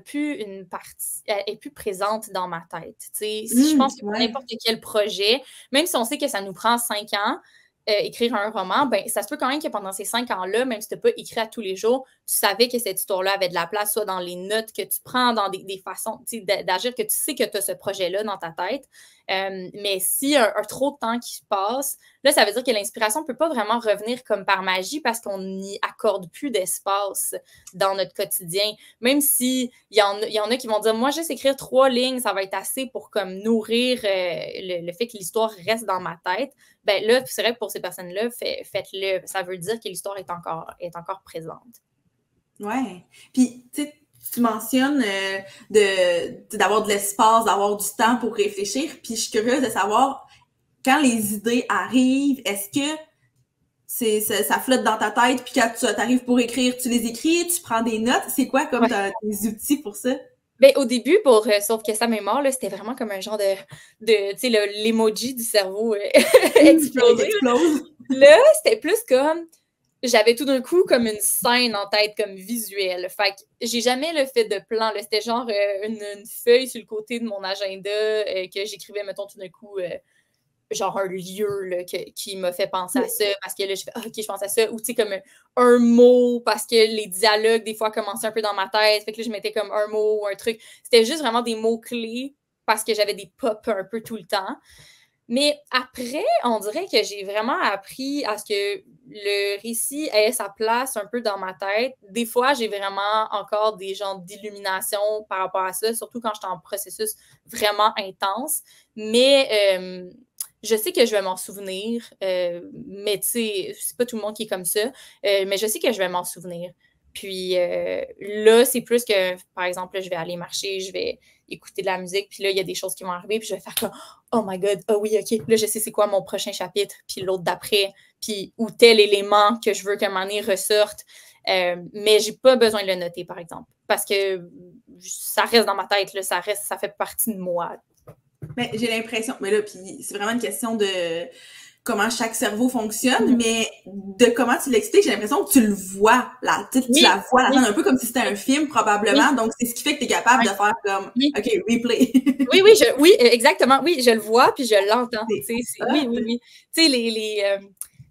plus présente dans ma tête. Je pense que pour n'importe quel projet, même si on sait que ça nous prend 5 ans, écrire un roman, ben, ça se peut quand même que pendant ces 5 ans-là, même si tu n'as pas écrit à tous les jours, tu savais que cette histoire-là avait de la place, soit dans les notes que tu prends, dans des façons d'agir, que tu sais que tu as ce projet-là dans ta tête. Mais s'il y a un trop de temps qui passe, là, ça veut dire que l'inspiration ne peut pas vraiment revenir comme par magie parce qu'on n'y accorde plus d'espace dans notre quotidien. Même s'il y en a qui vont dire, moi, juste écrire 3 lignes, ça va être assez pour comme nourrir le fait que l'histoire reste dans ma tête. Ben là, c'est vrai que pour ces personnes-là, faites-le. Ça veut dire que l'histoire est encore présente. Ouais. Puis, tu mentionnes d'avoir de l'espace, d'avoir du temps pour réfléchir. Puis, je suis curieuse de savoir, quand les idées arrivent, est-ce que ça flotte dans ta tête, puis quand tu arrives pour écrire, tu les écris, tu prends des notes? C'est quoi comme tes outils pour ça? Ben, au début, pour Sauf que Sam est mort, là, c'était vraiment comme un genre de tu sais, l'emoji du cerveau explosé. Explose. Là, c'était plus comme, j'avais tout d'un coup comme une scène en tête, comme visuelle. Fait que j'ai jamais le fait de plan. C'était genre une feuille sur le côté de mon agenda que j'écrivais, mettons, tout d'un coup, genre un lieu là, qui m'a fait penser à ça, parce que là, je fais, OK, je pense à ça, ou tu sais, comme un mot, parce que les dialogues, des fois, commençaient un peu dans ma tête, fait que là, je mettais comme un mot ou un truc. C'était juste vraiment des mots-clés, parce que j'avais des pop un peu tout le temps. Mais après, on dirait que j'ai vraiment appris à ce que le récit ait sa place un peu dans ma tête. Des fois, j'ai vraiment encore des genres d'illumination par rapport à ça, surtout quand j'étais en processus vraiment intense. Mais je sais que je vais m'en souvenir, mais tu sais, c'est pas tout le monde qui est comme ça, mais je sais que je vais m'en souvenir. Puis là, c'est plus que, par exemple, là, je vais aller marcher, je vais écouter de la musique, puis là, il y a des choses qui vont arriver, puis je vais faire comme « Oh my God, oh oui, OK, là, je sais c'est quoi mon prochain chapitre, puis l'autre d'après, puis ou tel élément que je veux qu'un moment donné ressorte. » Mais j'ai pas besoin de le noter, par exemple, parce que ça reste dans ma tête, là, ça fait partie de moi. Mais j'ai l'impression, mais là, puis c'est vraiment une question de comment chaque cerveau fonctionne, mais de comment tu l'expliques, j'ai l'impression que tu le vois, là, tu la vois, un peu comme si c'était un film, probablement, donc c'est ce qui fait que tu es capable de faire comme, OK, replay. Oui, exactement, oui, je le vois, puis je l'entends, oui. Tu sais,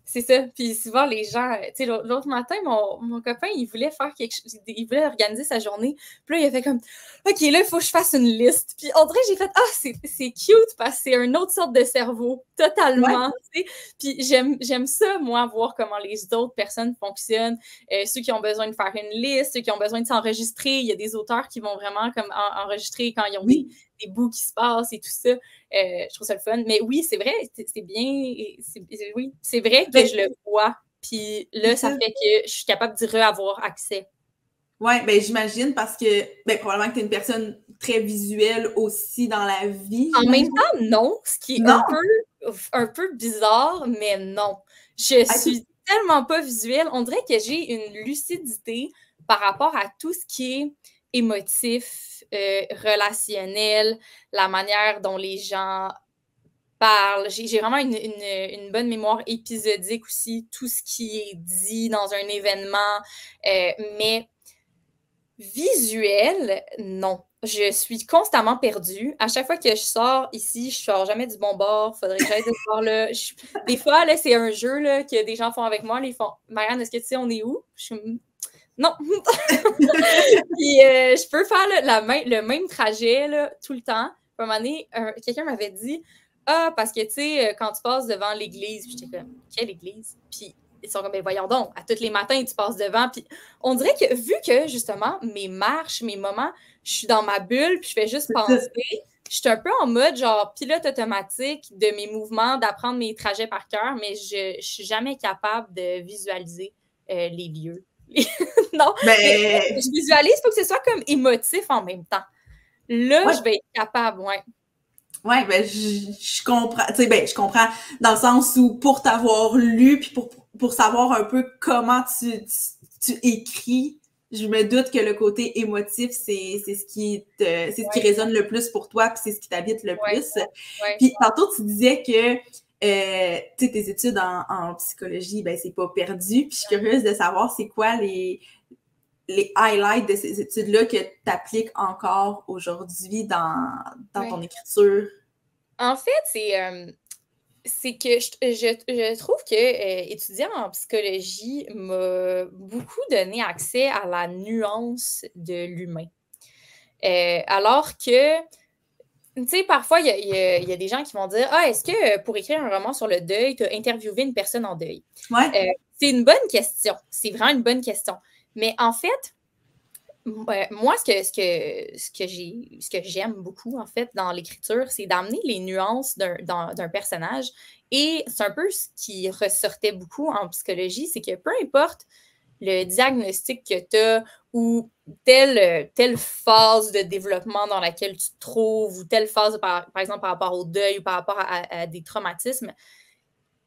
c'est ça, puis souvent, les gens, tu sais, l'autre matin, mon copain, il voulait faire quelque chose, il voulait organiser sa journée, puis là, il a fait comme, OK, là, il faut que je fasse une liste, puis on dirait que j'ai fait, c'est cute, parce que c'est une autre sorte de cerveau, totalement, tu sais, puis j'aime ça, moi, voir comment les autres personnes fonctionnent, ceux qui ont besoin de faire une liste, ceux qui ont besoin de s'enregistrer, il y a des auteurs qui vont vraiment comme enregistrer quand ils ont des bouts qui se passent et tout ça. Je trouve ça le fun. Mais oui, c'est vrai, c'est bien. Oui, c'est vrai que je le vois. Puis là, ça fait que je suis capable d'y avoir accès. Oui, ben j'imagine parce que probablement que tu es une personne très visuelle aussi dans la vie. En même temps, non, ce qui est un peu bizarre, mais non. Je suis tellement pas visuelle. On dirait que j'ai une lucidité par rapport à tout ce qui est émotif, relationnel, la manière dont les gens parlent. J'ai vraiment une bonne mémoire épisodique aussi, tout ce qui est dit dans un événement, mais visuel, non. Je suis constamment perdue. À chaque fois que je sors ici, je sors jamais du bon bord. Faudrait que j'aille de ce bord-là. Des fois, là, c'est un jeu là, que des gens font avec moi. Ils font « Marianne, est-ce que tu sais on est où? » Je suis « Non! » Puis je peux faire le même trajet là, tout le temps. À un moment donné, quelqu'un m'avait dit « Ah, parce que tu sais, quand tu passes devant l'église, j'étais comme « Quelle église? » Puis ils sont comme, ben voyons donc, à tous les matins, tu passes devant. Puis on dirait que, vu que, justement, mes marches, mes moments, je suis dans ma bulle, puis je fais juste penser, je suis un peu en mode, genre, pilote automatique de mes mouvements, d'apprendre mes trajets par cœur, mais je suis jamais capable de visualiser les lieux. Non, je visualise pour que ce soit comme émotif en même temps. Là, je vais être capable, Oui, je comprends. Tu sais, je comprends dans le sens où pour t'avoir lu puis pour savoir un peu comment tu écris, je me doute que le côté émotif, c'est ce qui qui résonne le plus pour toi puis c'est ce qui t'habite le plus. Puis tantôt tu disais que tu sais, tes études en psychologie, c'est pas perdu. Puis je suis curieuse de savoir c'est quoi les highlights de ces études-là que tu appliques encore aujourd'hui dans ton écriture? En fait, c'est que je trouve que étudier en psychologie m'a beaucoup donné accès à la nuance de l'humain. Alors que, tu sais, parfois, il y a des gens qui vont dire « Ah, est-ce que pour écrire un roman sur le deuil, tu as interviewé une personne en deuil? » C'est une bonne question. C'est vraiment une bonne question. Mais en fait, moi, ce que j'aime beaucoup, en fait, dans l'écriture, c'est d'amener les nuances d'un personnage. Et c'est un peu ce qui ressortait beaucoup en psychologie, c'est que peu importe le diagnostic que tu as ou telle phase de développement dans laquelle tu te trouves ou telle phase, par exemple, par rapport au deuil ou par rapport à des traumatismes,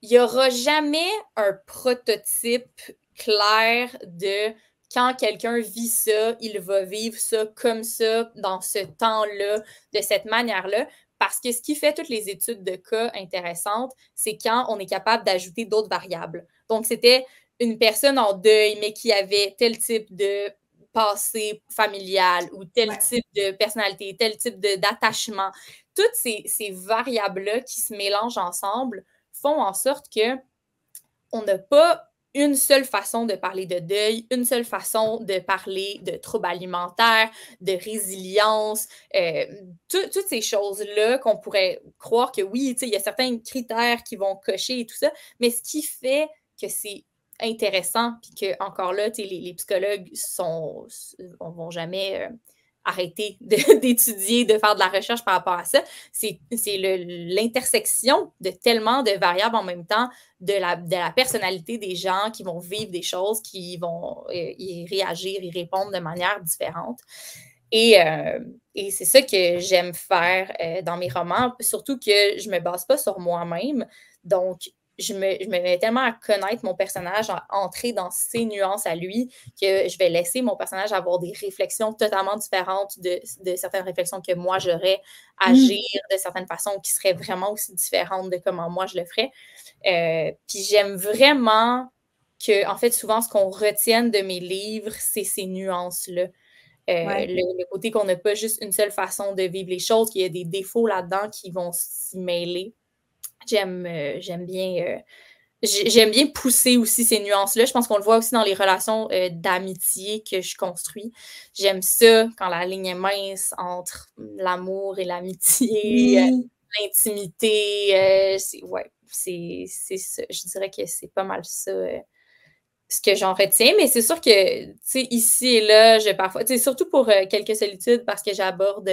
il n'y aura jamais un prototype clair de quand quelqu'un vit ça, il va vivre ça comme ça, dans ce temps-là, de cette manière-là. Parce que ce qui fait toutes les études de cas intéressantes, c'est quand on est capable d'ajouter d'autres variables. Donc, c'était une personne en deuil, mais qui avait tel type de passé familial ou tel type de personnalité, tel type d'attachement. Toutes ces variables-là qui se mélangent ensemble font en sorte qu'on n'a pas une seule façon de parler de deuil, une seule façon de parler de troubles alimentaires, de résilience, toutes ces choses-là qu'on pourrait croire que oui, il y a certains critères qui vont cocher et tout ça, mais ce qui fait que c'est intéressant, puis que encore là, les psychologues vont jamais arrêter d'étudier, de faire de la recherche par rapport à ça, c'est l'intersection de tellement de variables en même temps de la personnalité des gens qui vont vivre des choses, qui vont y réagir, y répondre de manière différente. Et c'est ça que j'aime faire dans mes romans, surtout que je ne me base pas sur moi-même. Donc, je me mets tellement à connaître mon personnage, à entrer dans ses nuances à lui, que je vais laisser mon personnage avoir des réflexions totalement différentes de certaines réflexions que moi j'aurais, agir de certaines façons qui seraient vraiment aussi différentes de comment moi je le ferais. Puis j'aime vraiment que, en fait, souvent, ce qu'on retienne de mes livres, c'est ces nuances-là. Le côté qu'on n'a pas juste une seule façon de vivre les choses, qu'il y a des défauts là-dedans qui vont s'y mêler. J'aime bien pousser aussi ces nuances-là. Je pense qu'on le voit aussi dans les relations d'amitié que je construis. J'aime ça quand la ligne est mince entre l'amour et l'amitié, l'intimité. C'est ça. Je dirais que c'est pas mal ça. Ce que j'en retiens, mais c'est sûr que, tu sais, ici et là, parfois, tu sais, surtout pour quelques solitudes, parce que j'aborde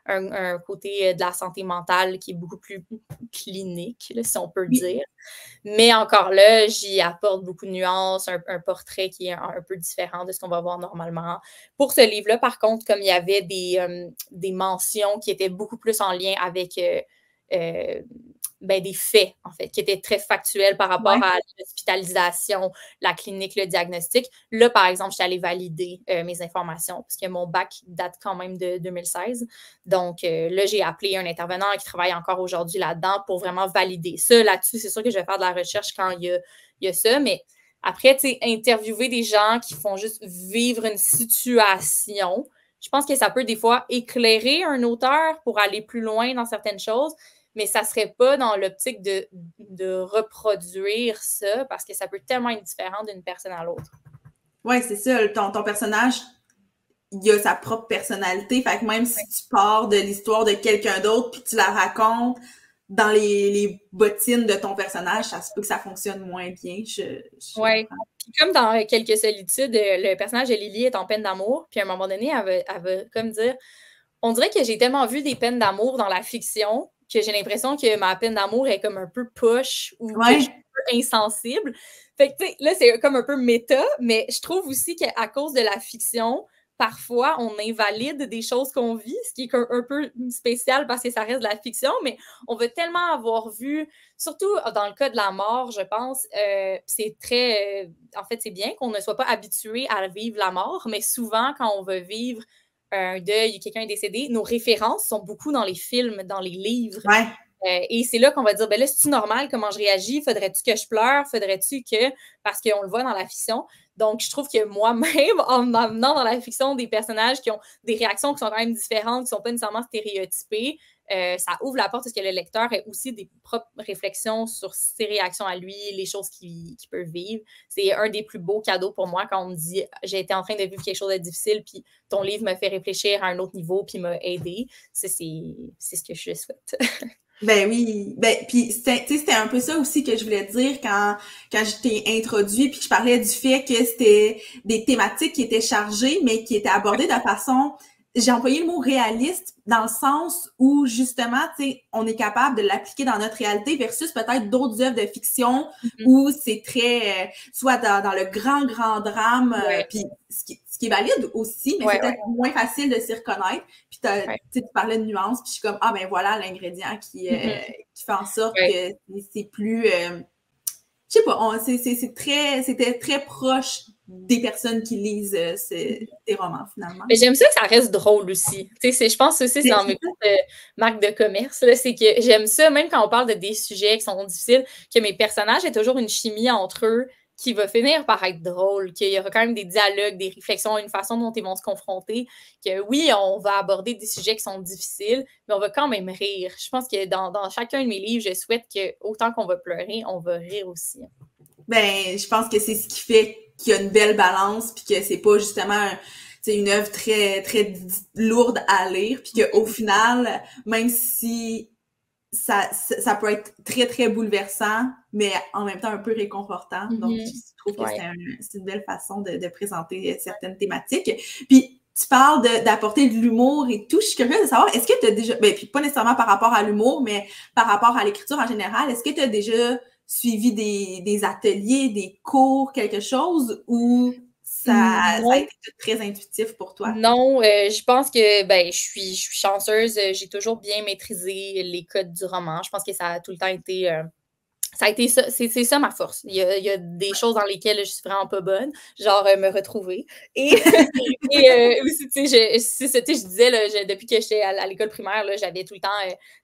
un côté de la santé mentale qui est beaucoup plus clinique, là, si on peut le dire. Mais encore là, j'y apporte beaucoup de nuances, un portrait qui est un peu différent de ce qu'on va voir normalement. Pour ce livre-là, par contre, comme il y avait des mentions qui étaient beaucoup plus en lien avec des faits, en fait, qui étaient très factuels par rapport à l'hospitalisation, la clinique, le diagnostic. Là, par exemple, je suis allée valider mes informations parce que mon bac date quand même de 2016. Donc, là, j'ai appelé un intervenant qui travaille encore aujourd'hui là-dedans pour vraiment valider ça. Là-dessus, c'est sûr que je vais faire de la recherche quand il y a ça, mais après, tu sais, interviewer des gens qui font juste vivre une situation, je pense que ça peut des fois éclairer un auteur pour aller plus loin dans certaines choses, mais ça ne serait pas dans l'optique de reproduire ça parce que ça peut tellement être différent d'une personne à l'autre. Oui, c'est ça. Ton personnage, il a sa propre personnalité. Fait que même si tu pars de l'histoire de quelqu'un d'autre puis tu la racontes dans les bottines de ton personnage, ça se peut que ça fonctionne moins bien. Oui. Puis comme dans Quelques solitudes, le personnage de Lily est en peine d'amour. Puis à un moment donné, elle va comme dire, on dirait que j'ai tellement vu des peines d'amour dans la fiction que j'ai l'impression que ma peine d'amour est comme un peu poche ou que je suis un peu insensible. Fait que, tu sais, là, c'est comme un peu méta, mais je trouve aussi qu'à cause de la fiction, parfois, on invalide des choses qu'on vit, ce qui est un peu spécial parce que ça reste de la fiction, mais on veut tellement avoir vu, surtout dans le cas de la mort, je pense, c'est très... en fait, c'est bien qu'on ne soit pas habitué à vivre la mort, mais souvent, quand on veut vivre un deuil, quelqu'un est décédé, nos références sont beaucoup dans les films, dans les livres. Et c'est là qu'on va dire, ben là, c'est-tu normal comment je réagis? Faudrait-tu que je pleure? Faudrait-tu que... Parce qu'on le voit dans la fiction. Donc, je trouve que moi-même, en m'amenant dans la fiction des personnages qui ont des réactions qui sont quand même différentes, qui ne sont pas nécessairement stéréotypées, ça ouvre la porte parce que le lecteur a aussi des propres réflexions sur ses réactions à lui, les choses qu'il peut vivre. C'est un des plus beaux cadeaux pour moi quand on me dit « j'ai été en train de vivre quelque chose de difficile, puis ton livre me fait réfléchir à un autre niveau, puis m'a aidé ». C'est ce que je souhaite. Ben oui, puis c'était un peu ça aussi que je voulais dire quand je t'ai introduit puis que je parlais du fait que c'était des thématiques qui étaient chargées mais qui étaient abordées de façon, j'ai employé le mot réaliste dans le sens où justement, tu sais, on est capable de l'appliquer dans notre réalité versus peut-être d'autres œuvres de fiction où c'est très soit dans le grand drame puis ce qui est valide aussi, mais c'est peut-être moins facile de s'y reconnaître. Puis tu parlais de nuances, puis je suis comme ah ben voilà l'ingrédient qui fait en sorte que c'est plus je sais pas, c'était très proche des personnes qui lisent tes romans, finalement. Mais j'aime ça que ça reste drôle aussi. Je pense aussi que c'est dans mes marques de commerce, c'est que j'aime ça, même quand on parle de des sujets qui sont difficiles, que mes personnages aient toujours une chimie entre eux qui va finir par être drôle, qu'il y aura quand même des dialogues, des réflexions, une façon dont ils vont se confronter, que oui, on va aborder des sujets qui sont difficiles, mais on va quand même rire. Je pense que dans chacun de mes livres, je souhaite que autant qu'on va pleurer, on va rire aussi. Ben, je pense que c'est ce qui fait qu'il y a une belle balance, puis que c'est pas justement une œuvre très, très lourde à lire, puis qu'au final, même si ça peut être très, très bouleversant, mais en même temps un peu réconfortant. Donc, je trouve que c'est une belle façon de présenter certaines thématiques. Puis, tu parles d'apporter de l'humour et tout. Je suis curieuse de savoir, est-ce que tu as déjà, ben, puis pas nécessairement par rapport à l'humour, mais par rapport à l'écriture en général, est-ce que tu as déjà suivi des ateliers, des cours, quelque chose, ou ça a été très intuitif pour toi? Non, je pense que je suis chanceuse. J'ai toujours bien maîtrisé les codes du roman. Je pense que ça a tout le temps été ça a été ça, c'est ça ma force. Il y a des choses dans lesquelles je suis vraiment pas bonne, genre me retrouver. Et aussi, je disais, là, depuis que j'étais à l'école primaire, j'avais tout le temps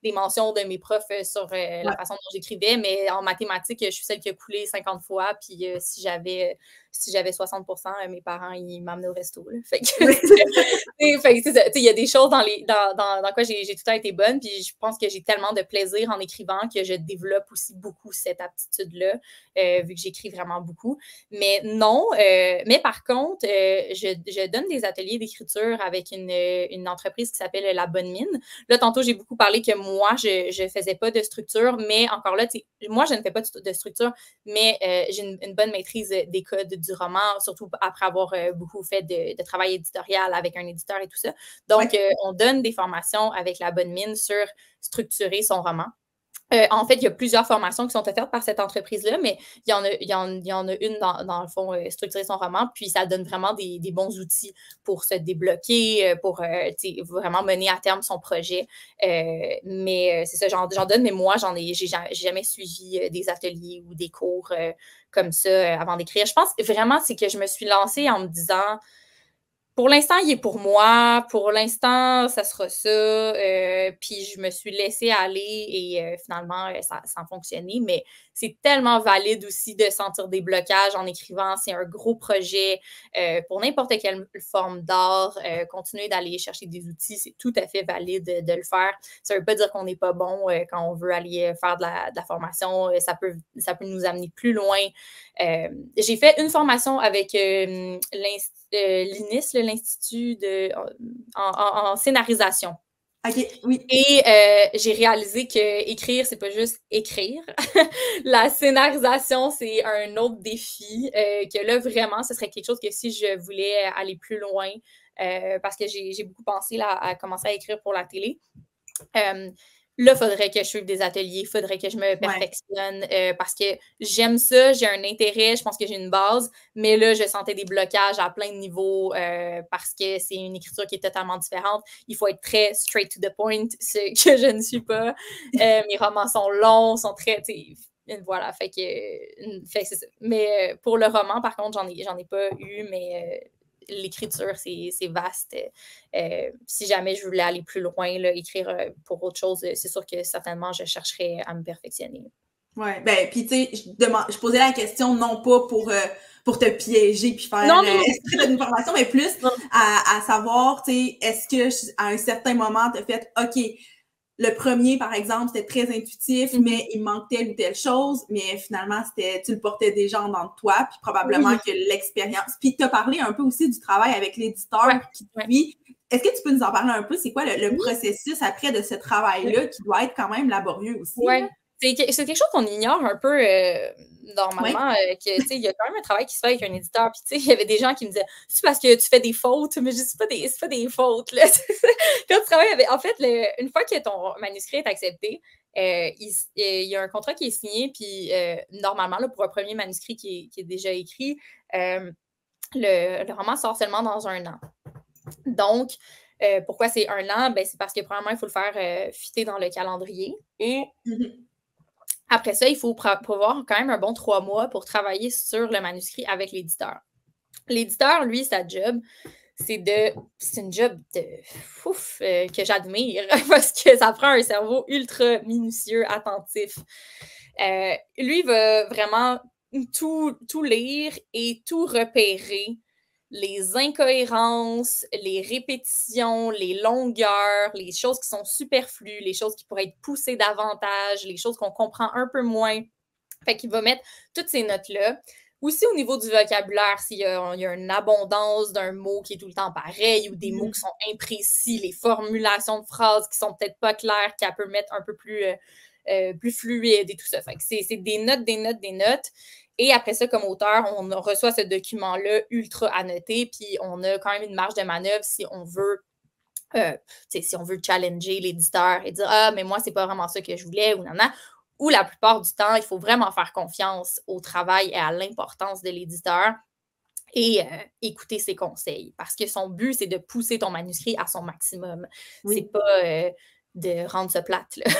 des mentions de mes profs sur la façon dont j'écrivais, mais en mathématiques, je suis celle qui a coulé 50 fois, puis si j'avais 60%, mes parents, ils m'amenaient au resto. Là. Fait que, c'est ça. Il y a des choses dans quoi j'ai tout le temps été bonne, puis je pense que j'ai tellement de plaisir en écrivant que je développe aussi beaucoup cette aptitude-là, vu que j'écris vraiment beaucoup. Mais non, mais par contre, je donne des ateliers d'écriture avec une entreprise qui s'appelle La Bonne Mine. Là, tantôt, j'ai beaucoup parlé que moi, je ne faisais pas de structure, mais encore là, moi, je ne fais pas de structure, mais j'ai une bonne maîtrise des codes du roman, surtout après avoir beaucoup fait de travail éditorial avec un éditeur et tout ça. Donc, on donne des formations avec La Bonne Mine sur structurer son roman. En fait, il y a plusieurs formations qui sont offertes par cette entreprise-là, mais il y en a une, dans le fond, structurer son roman, puis ça donne vraiment des bons outils pour se débloquer, pour vraiment mener à terme son projet. Mais c'est ça, j'en donne, mais moi, j'ai jamais suivi des ateliers ou des cours comme ça avant d'écrire. Je pense vraiment, c'est que je me suis lancée en me disant... Pour l'instant, il est pour moi. Pour l'instant, ça sera ça. Puis je me suis laissée aller et finalement, ça a fonctionné. Mais c'est tellement valide aussi de sentir des blocages en écrivant. C'est un gros projet pour n'importe quelle forme d'art. Continuer d'aller chercher des outils, c'est tout à fait valide de le faire. Ça ne veut pas dire qu'on n'est pas bon quand on veut aller faire de la formation. Ça peut nous amener plus loin. J'ai fait une formation avec l'INIS, l'Institut en scénarisation. OK, oui. Et j'ai réalisé que écrire, c'est pas juste écrire. La scénarisation, c'est un autre défi. Que là, vraiment, ce serait quelque chose que si je voulais aller plus loin, parce que j'ai beaucoup pensé là, à commencer à écrire pour la télé. Là, il faudrait que je suive des ateliers, il faudrait que je me perfectionne parce que j'aime ça, j'ai un intérêt, je pense que j'ai une base, mais là, je sentais des blocages à plein de niveaux parce que c'est une écriture qui est totalement différente. Il faut être très straight to the point, ce que je ne suis pas. Mes romans sont longs, sont très... Voilà, fait que c'est ça. Mais pour le roman, par contre, j'en ai pas eu, mais... l'écriture, c'est vaste. Si jamais je voulais aller plus loin, là, écrire pour autre chose, c'est sûr que certainement, je chercherais à me perfectionner. Oui, ben, puis tu sais, je posais la question non pas pour te piéger puis faire une formation, mais plus à savoir, tu sais, est-ce que à un certain moment, tu as fait, OK, le premier, par exemple, c'était très intuitif, mais il manque telle ou telle chose, mais finalement, tu le portais déjà en dedans de toi, puis probablement que l'expérience... Puis tu as parlé un peu aussi du travail avec l'éditeur qui suit. Est-ce que tu peux nous en parler un peu? C'est quoi le processus après de ce travail-là qui doit être quand même laborieux aussi? Oui, c'est quelque chose qu'on ignore un peu normalement, que il y a quand même un travail qui se fait avec un éditeur. Puis il y avait des gens qui me disaient c'est parce que tu fais des fautes, mais je dis c'est pas des fautes. Là. Quand tu travailles avec. En fait, une fois que ton manuscrit est accepté, il y a un contrat qui est signé, puis normalement, là, pour un premier manuscrit qui est déjà écrit, le roman sort seulement dans 1 an. Donc, pourquoi c'est 1 an? Ben, c'est parce que premièrement, il faut le faire fitter dans le calendrier. Et après ça, il faut prévoir quand même un bon 3 mois pour travailler sur le manuscrit avec l'éditeur. L'éditeur, lui, sa job, c'est une job que j'admire parce que ça prend un cerveau ultra minutieux, attentif. Lui, il va vraiment tout lire et tout repérer. Les incohérences, les répétitions, les longueurs, les choses qui sont superflues, les choses qui pourraient être poussées davantage, les choses qu'on comprend un peu moins. Fait qu'il va mettre toutes ces notes-là. Aussi, au niveau du vocabulaire, s'il y a une abondance d'un mot qui est tout le temps pareil ou des mots qui sont imprécis, les formulations de phrases qui sont peut-être pas claires, qu'elle peut mettre un peu plus fluide et tout ça. Fait que c'est des notes, des notes, des notes. Et après ça, comme auteur, on reçoit ce document-là ultra annoté, puis on a quand même une marge de manœuvre si on veut si on veut challenger l'éditeur et dire « Ah, mais moi, c'est pas vraiment ça que je voulais » ou « Nana ». Ou la plupart du temps, il faut vraiment faire confiance au travail et à l'importance de l'éditeur et écouter ses conseils. Parce que son but, c'est de pousser ton manuscrit à son maximum. Oui. C'est pas de rendre ça plate. Là.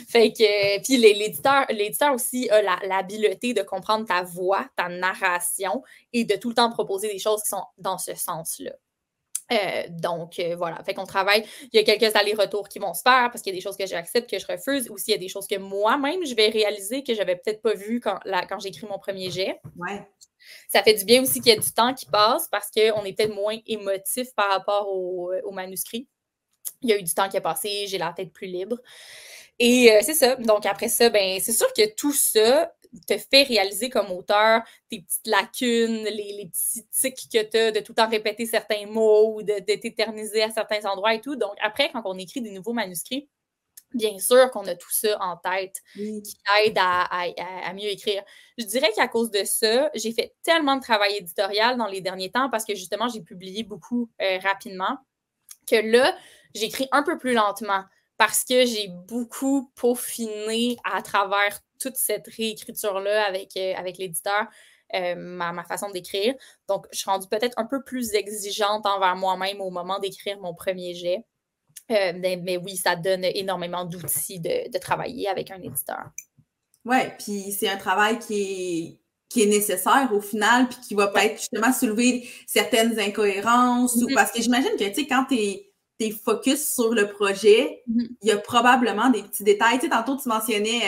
Fait que, puis l'éditeur aussi a l'habileté de comprendre ta voix, ta narration et de tout le temps proposer des choses qui sont dans ce sens-là. Donc, voilà. Fait qu'on travaille. Il y a quelques allers-retours qui vont se faire parce qu'il y a des choses que j'accepte, que je refuse. Ou s'il y a des choses que moi-même, je vais réaliser que je n'avais peut-être pas vues quand j'écris mon premier jet. Ouais. Ça fait du bien aussi qu'il y ait du temps qui passe parce qu'on est peut-être moins émotif par rapport au manuscrit. Il y a eu du temps qui a passé, j'ai la tête plus libre. Et c'est ça. Donc, après ça, ben, c'est sûr que tout ça te fait réaliser comme auteur tes petites lacunes, les petits tics que tu as de tout le temps répéter certains mots ou de t'éterniser à certains endroits et tout. Donc, après, quand on écrit des nouveaux manuscrits, bien sûr qu'on a tout ça en tête qui aide à mieux écrire. Je dirais qu'à cause de ça, j'ai fait tellement de travail éditorial dans les derniers temps parce que justement, j'ai publié beaucoup rapidement que là, j'écris un peu plus lentement parce que j'ai beaucoup peaufiné à travers toute cette réécriture-là avec l'éditeur, ma façon d'écrire. Donc, je suis rendue peut-être un peu plus exigeante envers moi-même au moment d'écrire mon premier jet. Mais oui, ça donne énormément d'outils de travailler avec un éditeur. Oui, puis c'est un travail qui est nécessaire au final, puis qui va peut-être justement soulever certaines incohérences, ou parce que j'imagine que, tu sais, quand t'es focus sur le projet, il y a probablement des petits détails. Tu sais, tantôt, tu mentionnais,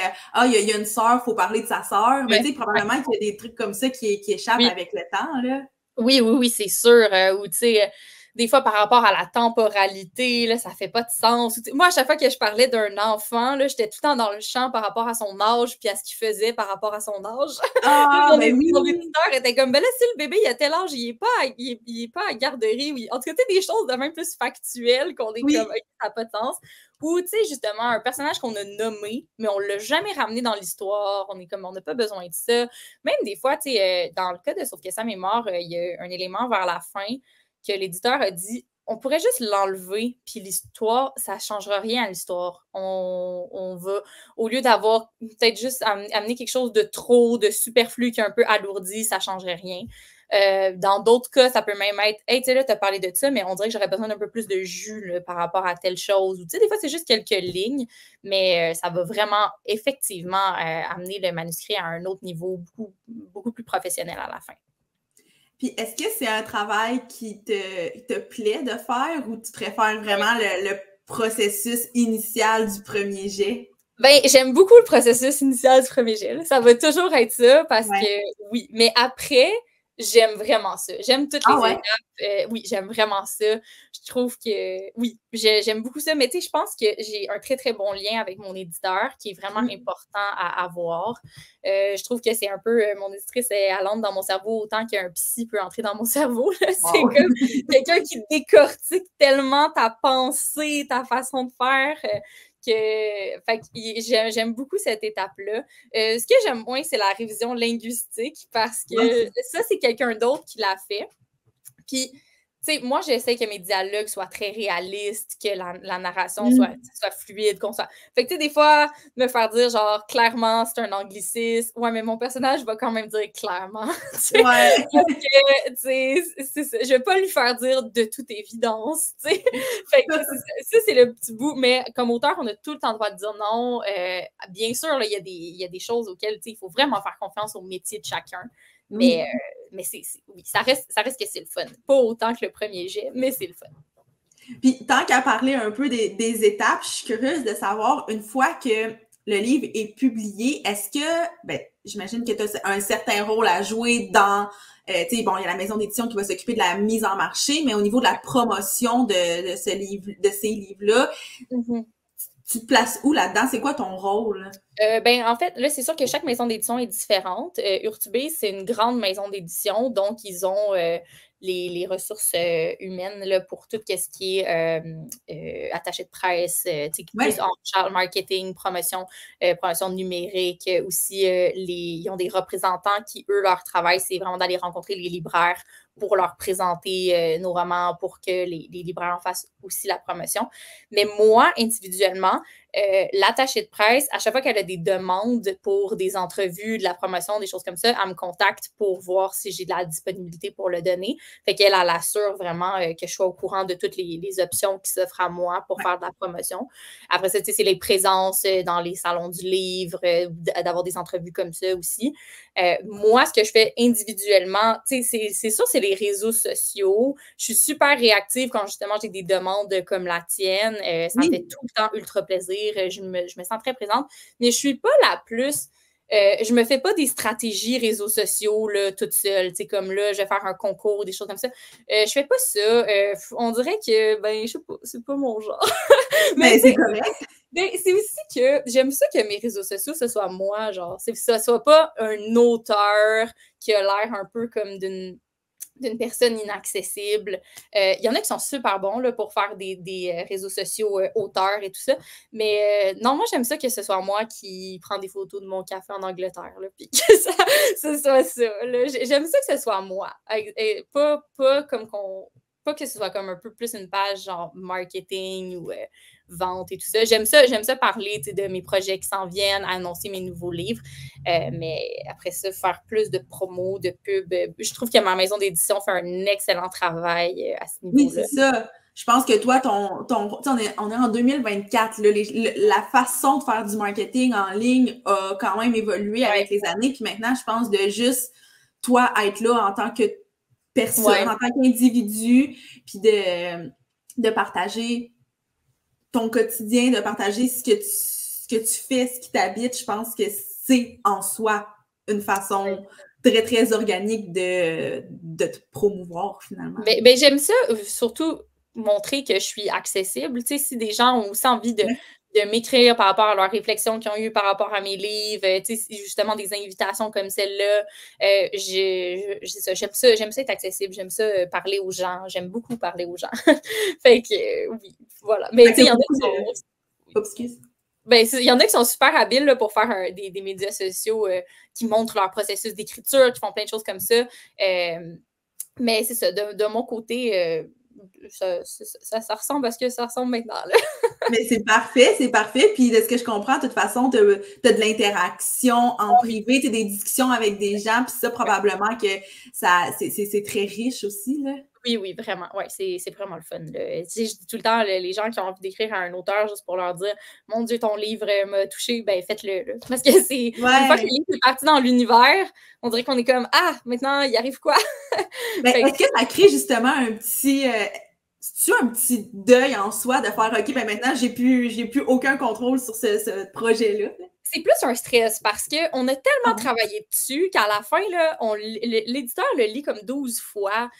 il y a une sœur, il faut parler de sa sœur, mais tu sais, probablement qu'il y a des trucs comme ça qui échappent avec le temps, là. Oui, c'est sûr. Ou, tu sais, des fois, par rapport à la temporalité, là, ça fait pas de sens. Moi, à chaque fois que je parlais d'un enfant, là, j'étais tout le temps dans le champ par rapport à son âge puis à ce qu'il faisait par rapport à son âge. Mon éditeur était comme, ben là, si le bébé, il a tel âge, il est pas à garderie. Oui. En tout cas, tu sais, des choses de même plus factuelles qu'on est comme, ça n'a pas de sens. Ou, tu sais, justement, un personnage qu'on a nommé, mais on l'a jamais ramené dans l'histoire. On est comme, on n'a pas besoin de ça. Même des fois, tu sais, dans le cas de Sauf que Sam est mort, il y a un élément vers la fin que l'éditeur a dit, on pourrait juste l'enlever, puis l'histoire, ça ne changera rien à l'histoire. On va, au lieu d'avoir peut-être juste amené quelque chose de trop, de superflu qui est un peu alourdi, ça ne changerait rien. Dans d'autres cas, ça peut même être, hey, tu sais, là, tu as parlé de ça, mais on dirait que j'aurais besoin d'un peu plus de jus là, par rapport à telle chose. Ou, tu sais, des fois, c'est juste quelques lignes, mais ça va vraiment, effectivement, amener le manuscrit à un autre niveau beaucoup plus professionnel à la fin. Puis, est-ce que c'est un travail qui te plaît de faire ou tu préfères vraiment le processus initial du premier jet? Ben, j'aime beaucoup le processus initial du premier jet. Là. Ça va toujours être ça parce que, oui. Mais après, j'aime vraiment ça. J'aime toutes les étapes. Oui, j'aime vraiment ça. Je trouve que, oui, j'aime beaucoup ça. Mais tu sais, je pense que j'ai un très, très bon lien avec mon éditeur qui est vraiment important à avoir. Je trouve que c'est un peu, mon éditrice, elle entre dans mon cerveau autant qu'un psy peut entrer dans mon cerveau. Là. C'est comme quelqu'un qui décortique tellement ta pensée, ta façon de faire. J'aime beaucoup cette étape-là. Ce que j'aime moins, c'est la révision linguistique parce que ça, c'est quelqu'un d'autre qui l'a fait. Puis, tu sais, moi, j'essaie que mes dialogues soient très réalistes, que la narration soit fluide, qu'on soit... Fait que, tu sais, des fois, me faire dire, genre, clairement, c'est un anglicisme. Ouais, mais mon personnage va quand même dire clairement. Ouais. Donc, tu sais, c'est ça. Je vais pas lui faire dire de toute évidence, tu sais. Fait que ça, c'est le petit bout. Mais comme auteur, on a tout le temps le droit de dire non. Bien sûr, il y a des choses auxquelles, tu sais, il faut vraiment faire confiance au métier de chacun. Mais mais oui, ça reste que c'est le fun. Pas autant que le premier jet, mais c'est le fun. Puis, tant qu'à parler un peu des étapes, je suis curieuse de savoir, une fois que le livre est publié, est-ce que, j'imagine que tu as un certain rôle à jouer dans, tu sais, bon, il y a la maison d'édition qui va s'occuper de la mise en marché, mais au niveau de la promotion de ces livres-là, tu te places où là-dedans? C'est quoi ton rôle? En fait, là, c'est sûr que chaque maison d'édition est différente. Urtubé, c'est une grande maison d'édition, donc ils ont les ressources humaines là, pour tout ce qui est attaché de presse, plus en charge marketing, promotion numérique. Aussi, ils ont des représentants qui, eux, leur travail, c'est vraiment d'aller rencontrer les libraires pour leur présenter nos romans, pour que les libraires en fassent aussi la promotion. Mais moi, individuellement, l'attachée de presse, à chaque fois qu'elle a des demandes pour des entrevues, de la promotion, des choses comme ça, elle me contacte pour voir si j'ai de la disponibilité pour le donner. Fait qu'elle assure vraiment que je sois au courant de toutes les options qui s'offrent à moi pour faire de la promotion. Après ça, c'est les présences dans les salons du livre, d'avoir des entrevues comme ça aussi. Moi, ce que je fais individuellement, c'est sûr, c'est les réseaux sociaux. Je suis super réactive quand justement j'ai des demandes comme la tienne. Ça me fait tout le temps ultra plaisir. Je me sens très présente. Mais je suis pas la plus... je me fais pas des stratégies réseaux sociaux là, toute seule. Tu sais, comme là, je vais faire un concours, des choses comme ça. Je fais pas ça. On dirait que, je sais pas, c'est pas mon genre. Mais c'est correct. C'est aussi que j'aime ça que mes réseaux sociaux, ce soit moi, genre, que ce soit pas un auteur qui a l'air un peu comme d'une personne inaccessible. Il y en a qui sont super bons là, pour faire des réseaux sociaux auteurs et tout ça. Mais non, moi, j'aime ça que ce soit moi qui prends des photos de mon café en Angleterre, là, puis que ce soit ça. Là. J'aime ça que ce soit moi. Et pas comme pas que ce soit comme un peu plus une page genre marketing ou vente et tout ça. J'aime ça parler de mes projets qui s'en viennent, annoncer mes nouveaux livres. Mais après ça, faire plus de promos, de pubs. Je trouve que ma maison d'édition fait un excellent travail à ce niveau-là. Oui, c'est ça. Je pense que toi, on est en 2024. Là, la façon de faire du marketing en ligne a quand même évolué avec les années. Puis maintenant, je pense de juste toi être là en tant que personne, en tant qu'individu, puis de partager ton quotidien, de partager ce que tu fais, ce qui t'habite. Je pense que c'est en soi une façon très, très organique de te promouvoir, finalement. Ben, j'aime ça, surtout montrer que je suis accessible. Tu sais, si des gens ont aussi envie de m'écrire par rapport à leurs réflexions qu'ils ont eues par rapport à mes livres, tu sais, justement des invitations comme celle-là, j'aime ça être accessible, j'aime ça parler aux gens, j'aime beaucoup parler aux gens. Fait que, oui, voilà. Mais tu sais, il y en a qui sont... Excuse. Il y en a qui sont super habiles là, pour faire des médias sociaux qui montrent leur processus d'écriture, qui font plein de choses comme ça. Mais c'est ça, de mon côté, ça ressemble à ce que ça ressemble maintenant. Là. Mais c'est parfait. Puis de ce que je comprends, de toute façon, tu as de l'interaction en privé, tu as des discussions avec des gens, puis ça, probablement que c'est très riche aussi, là. Oui, vraiment. Ouais, c'est vraiment le fun. Là. Tu sais, je dis tout le temps, les gens qui ont envie d'écrire à un auteur juste pour leur dire « Mon Dieu, ton livre m'a touché », faites-le. Là. Parce que une fois que le livre est parti dans l'univers, on dirait qu'on est comme « Ah, maintenant, il arrive quoi? » Est-ce que ça crée justement un petit... c'est-tu un petit deuil en soi de faire « OK, maintenant, j'ai plus aucun contrôle sur ce projet-là » ? C'est plus un stress parce qu'on a tellement travaillé dessus qu'à la fin, là, l'éditeur le lit comme 12 fois.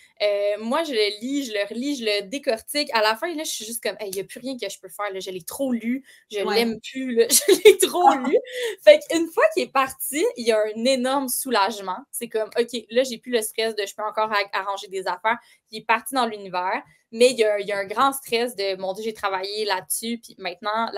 Moi, je le lis, je le relis, je le décortique. À la fin, là, je suis juste comme, il n'y a plus rien que je peux faire. Là. Je l'ai trop lu. Je l'aime plus. Là. Je l'ai trop lu. Fait qu'une fois qu'il est parti, il y a un énorme soulagement. C'est comme, OK, là, j'ai plus le stress de je peux encore arranger des affaires. Il est parti dans l'univers. Mais il y a un grand stress de, mon Dieu, j'ai travaillé là-dessus. Puis maintenant,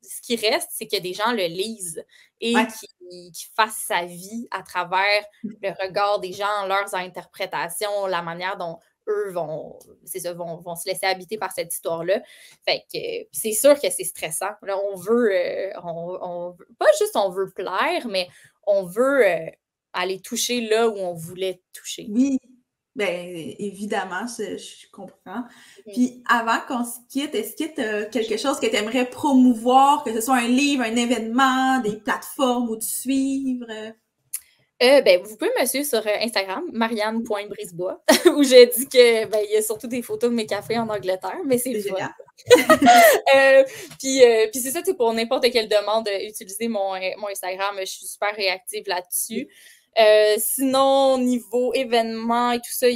ce qui reste, c'est que des gens le lisent et qui fassent sa vie à travers le regard des gens, leurs interprétations, la manière dont eux vont se laisser habiter par cette histoire-là. Fait que c'est sûr que c'est stressant. Là, on veut pas juste on veut plaire, mais on veut aller toucher là où on voulait toucher. Oui. Bien, évidemment, je comprends. Puis, avant qu'on se quitte, est-ce que tu as quelque chose que tu aimerais promouvoir, que ce soit un livre, un événement, des plateformes où te suivre? Vous pouvez me suivre sur Instagram, marianne.brisebois, où j'ai dit que il y a surtout des photos de mes cafés en Angleterre, mais c'est génial. Puis c'est ça, pour n'importe quelle demande, utilisez mon Instagram, je suis super réactive là-dessus. Sinon, niveau événements et tout ça,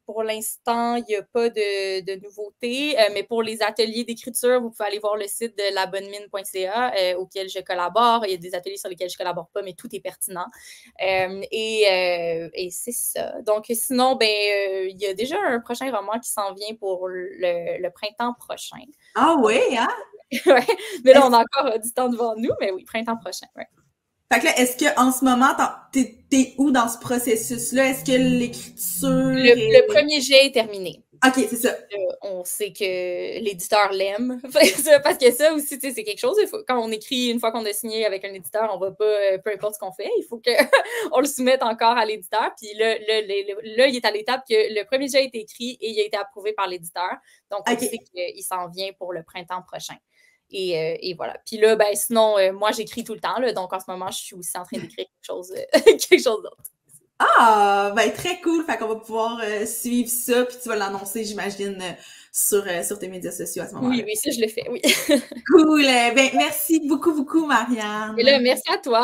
pour l'instant, il n'y a pas de nouveautés. Mais pour les ateliers d'écriture, vous pouvez aller voir le site de labonnemine.ca auquel je collabore. Il y a des ateliers sur lesquels je ne collabore pas, mais tout est pertinent. Et c'est ça. Donc, sinon, il y a déjà un prochain roman qui s'en vient pour le printemps prochain. Ah oui, hein? Ouais. Mais là, on a encore du temps devant nous, mais oui, printemps prochain, ouais. Fait que là, est-ce qu'en ce moment, t'es où dans ce processus-là? Est-ce que l'écriture... Le premier jet est terminé. OK, c'est ça. On sait que l'éditeur l'aime. Parce que ça aussi, c'est quelque chose. Quand on écrit, une fois qu'on a signé avec un éditeur, on va pas, peu importe ce qu'on fait, il faut qu'on le soumette encore à l'éditeur. Puis là, il est à l'étape que le premier jet a été écrit et il a été approuvé par l'éditeur. Donc, on sait qu'il s'en vient pour le printemps prochain. Et voilà. Puis là, sinon, moi, j'écris tout le temps. Là, donc, en ce moment, je suis aussi en train d'écrire quelque chose d'autre. Ah, très cool. Fait qu'on va pouvoir suivre ça, puis tu vas l'annoncer, j'imagine, sur tes médias sociaux à ce moment-là. Oui, ça, je le fais, oui. Cool. Merci beaucoup, Marianne. Et là, merci à toi.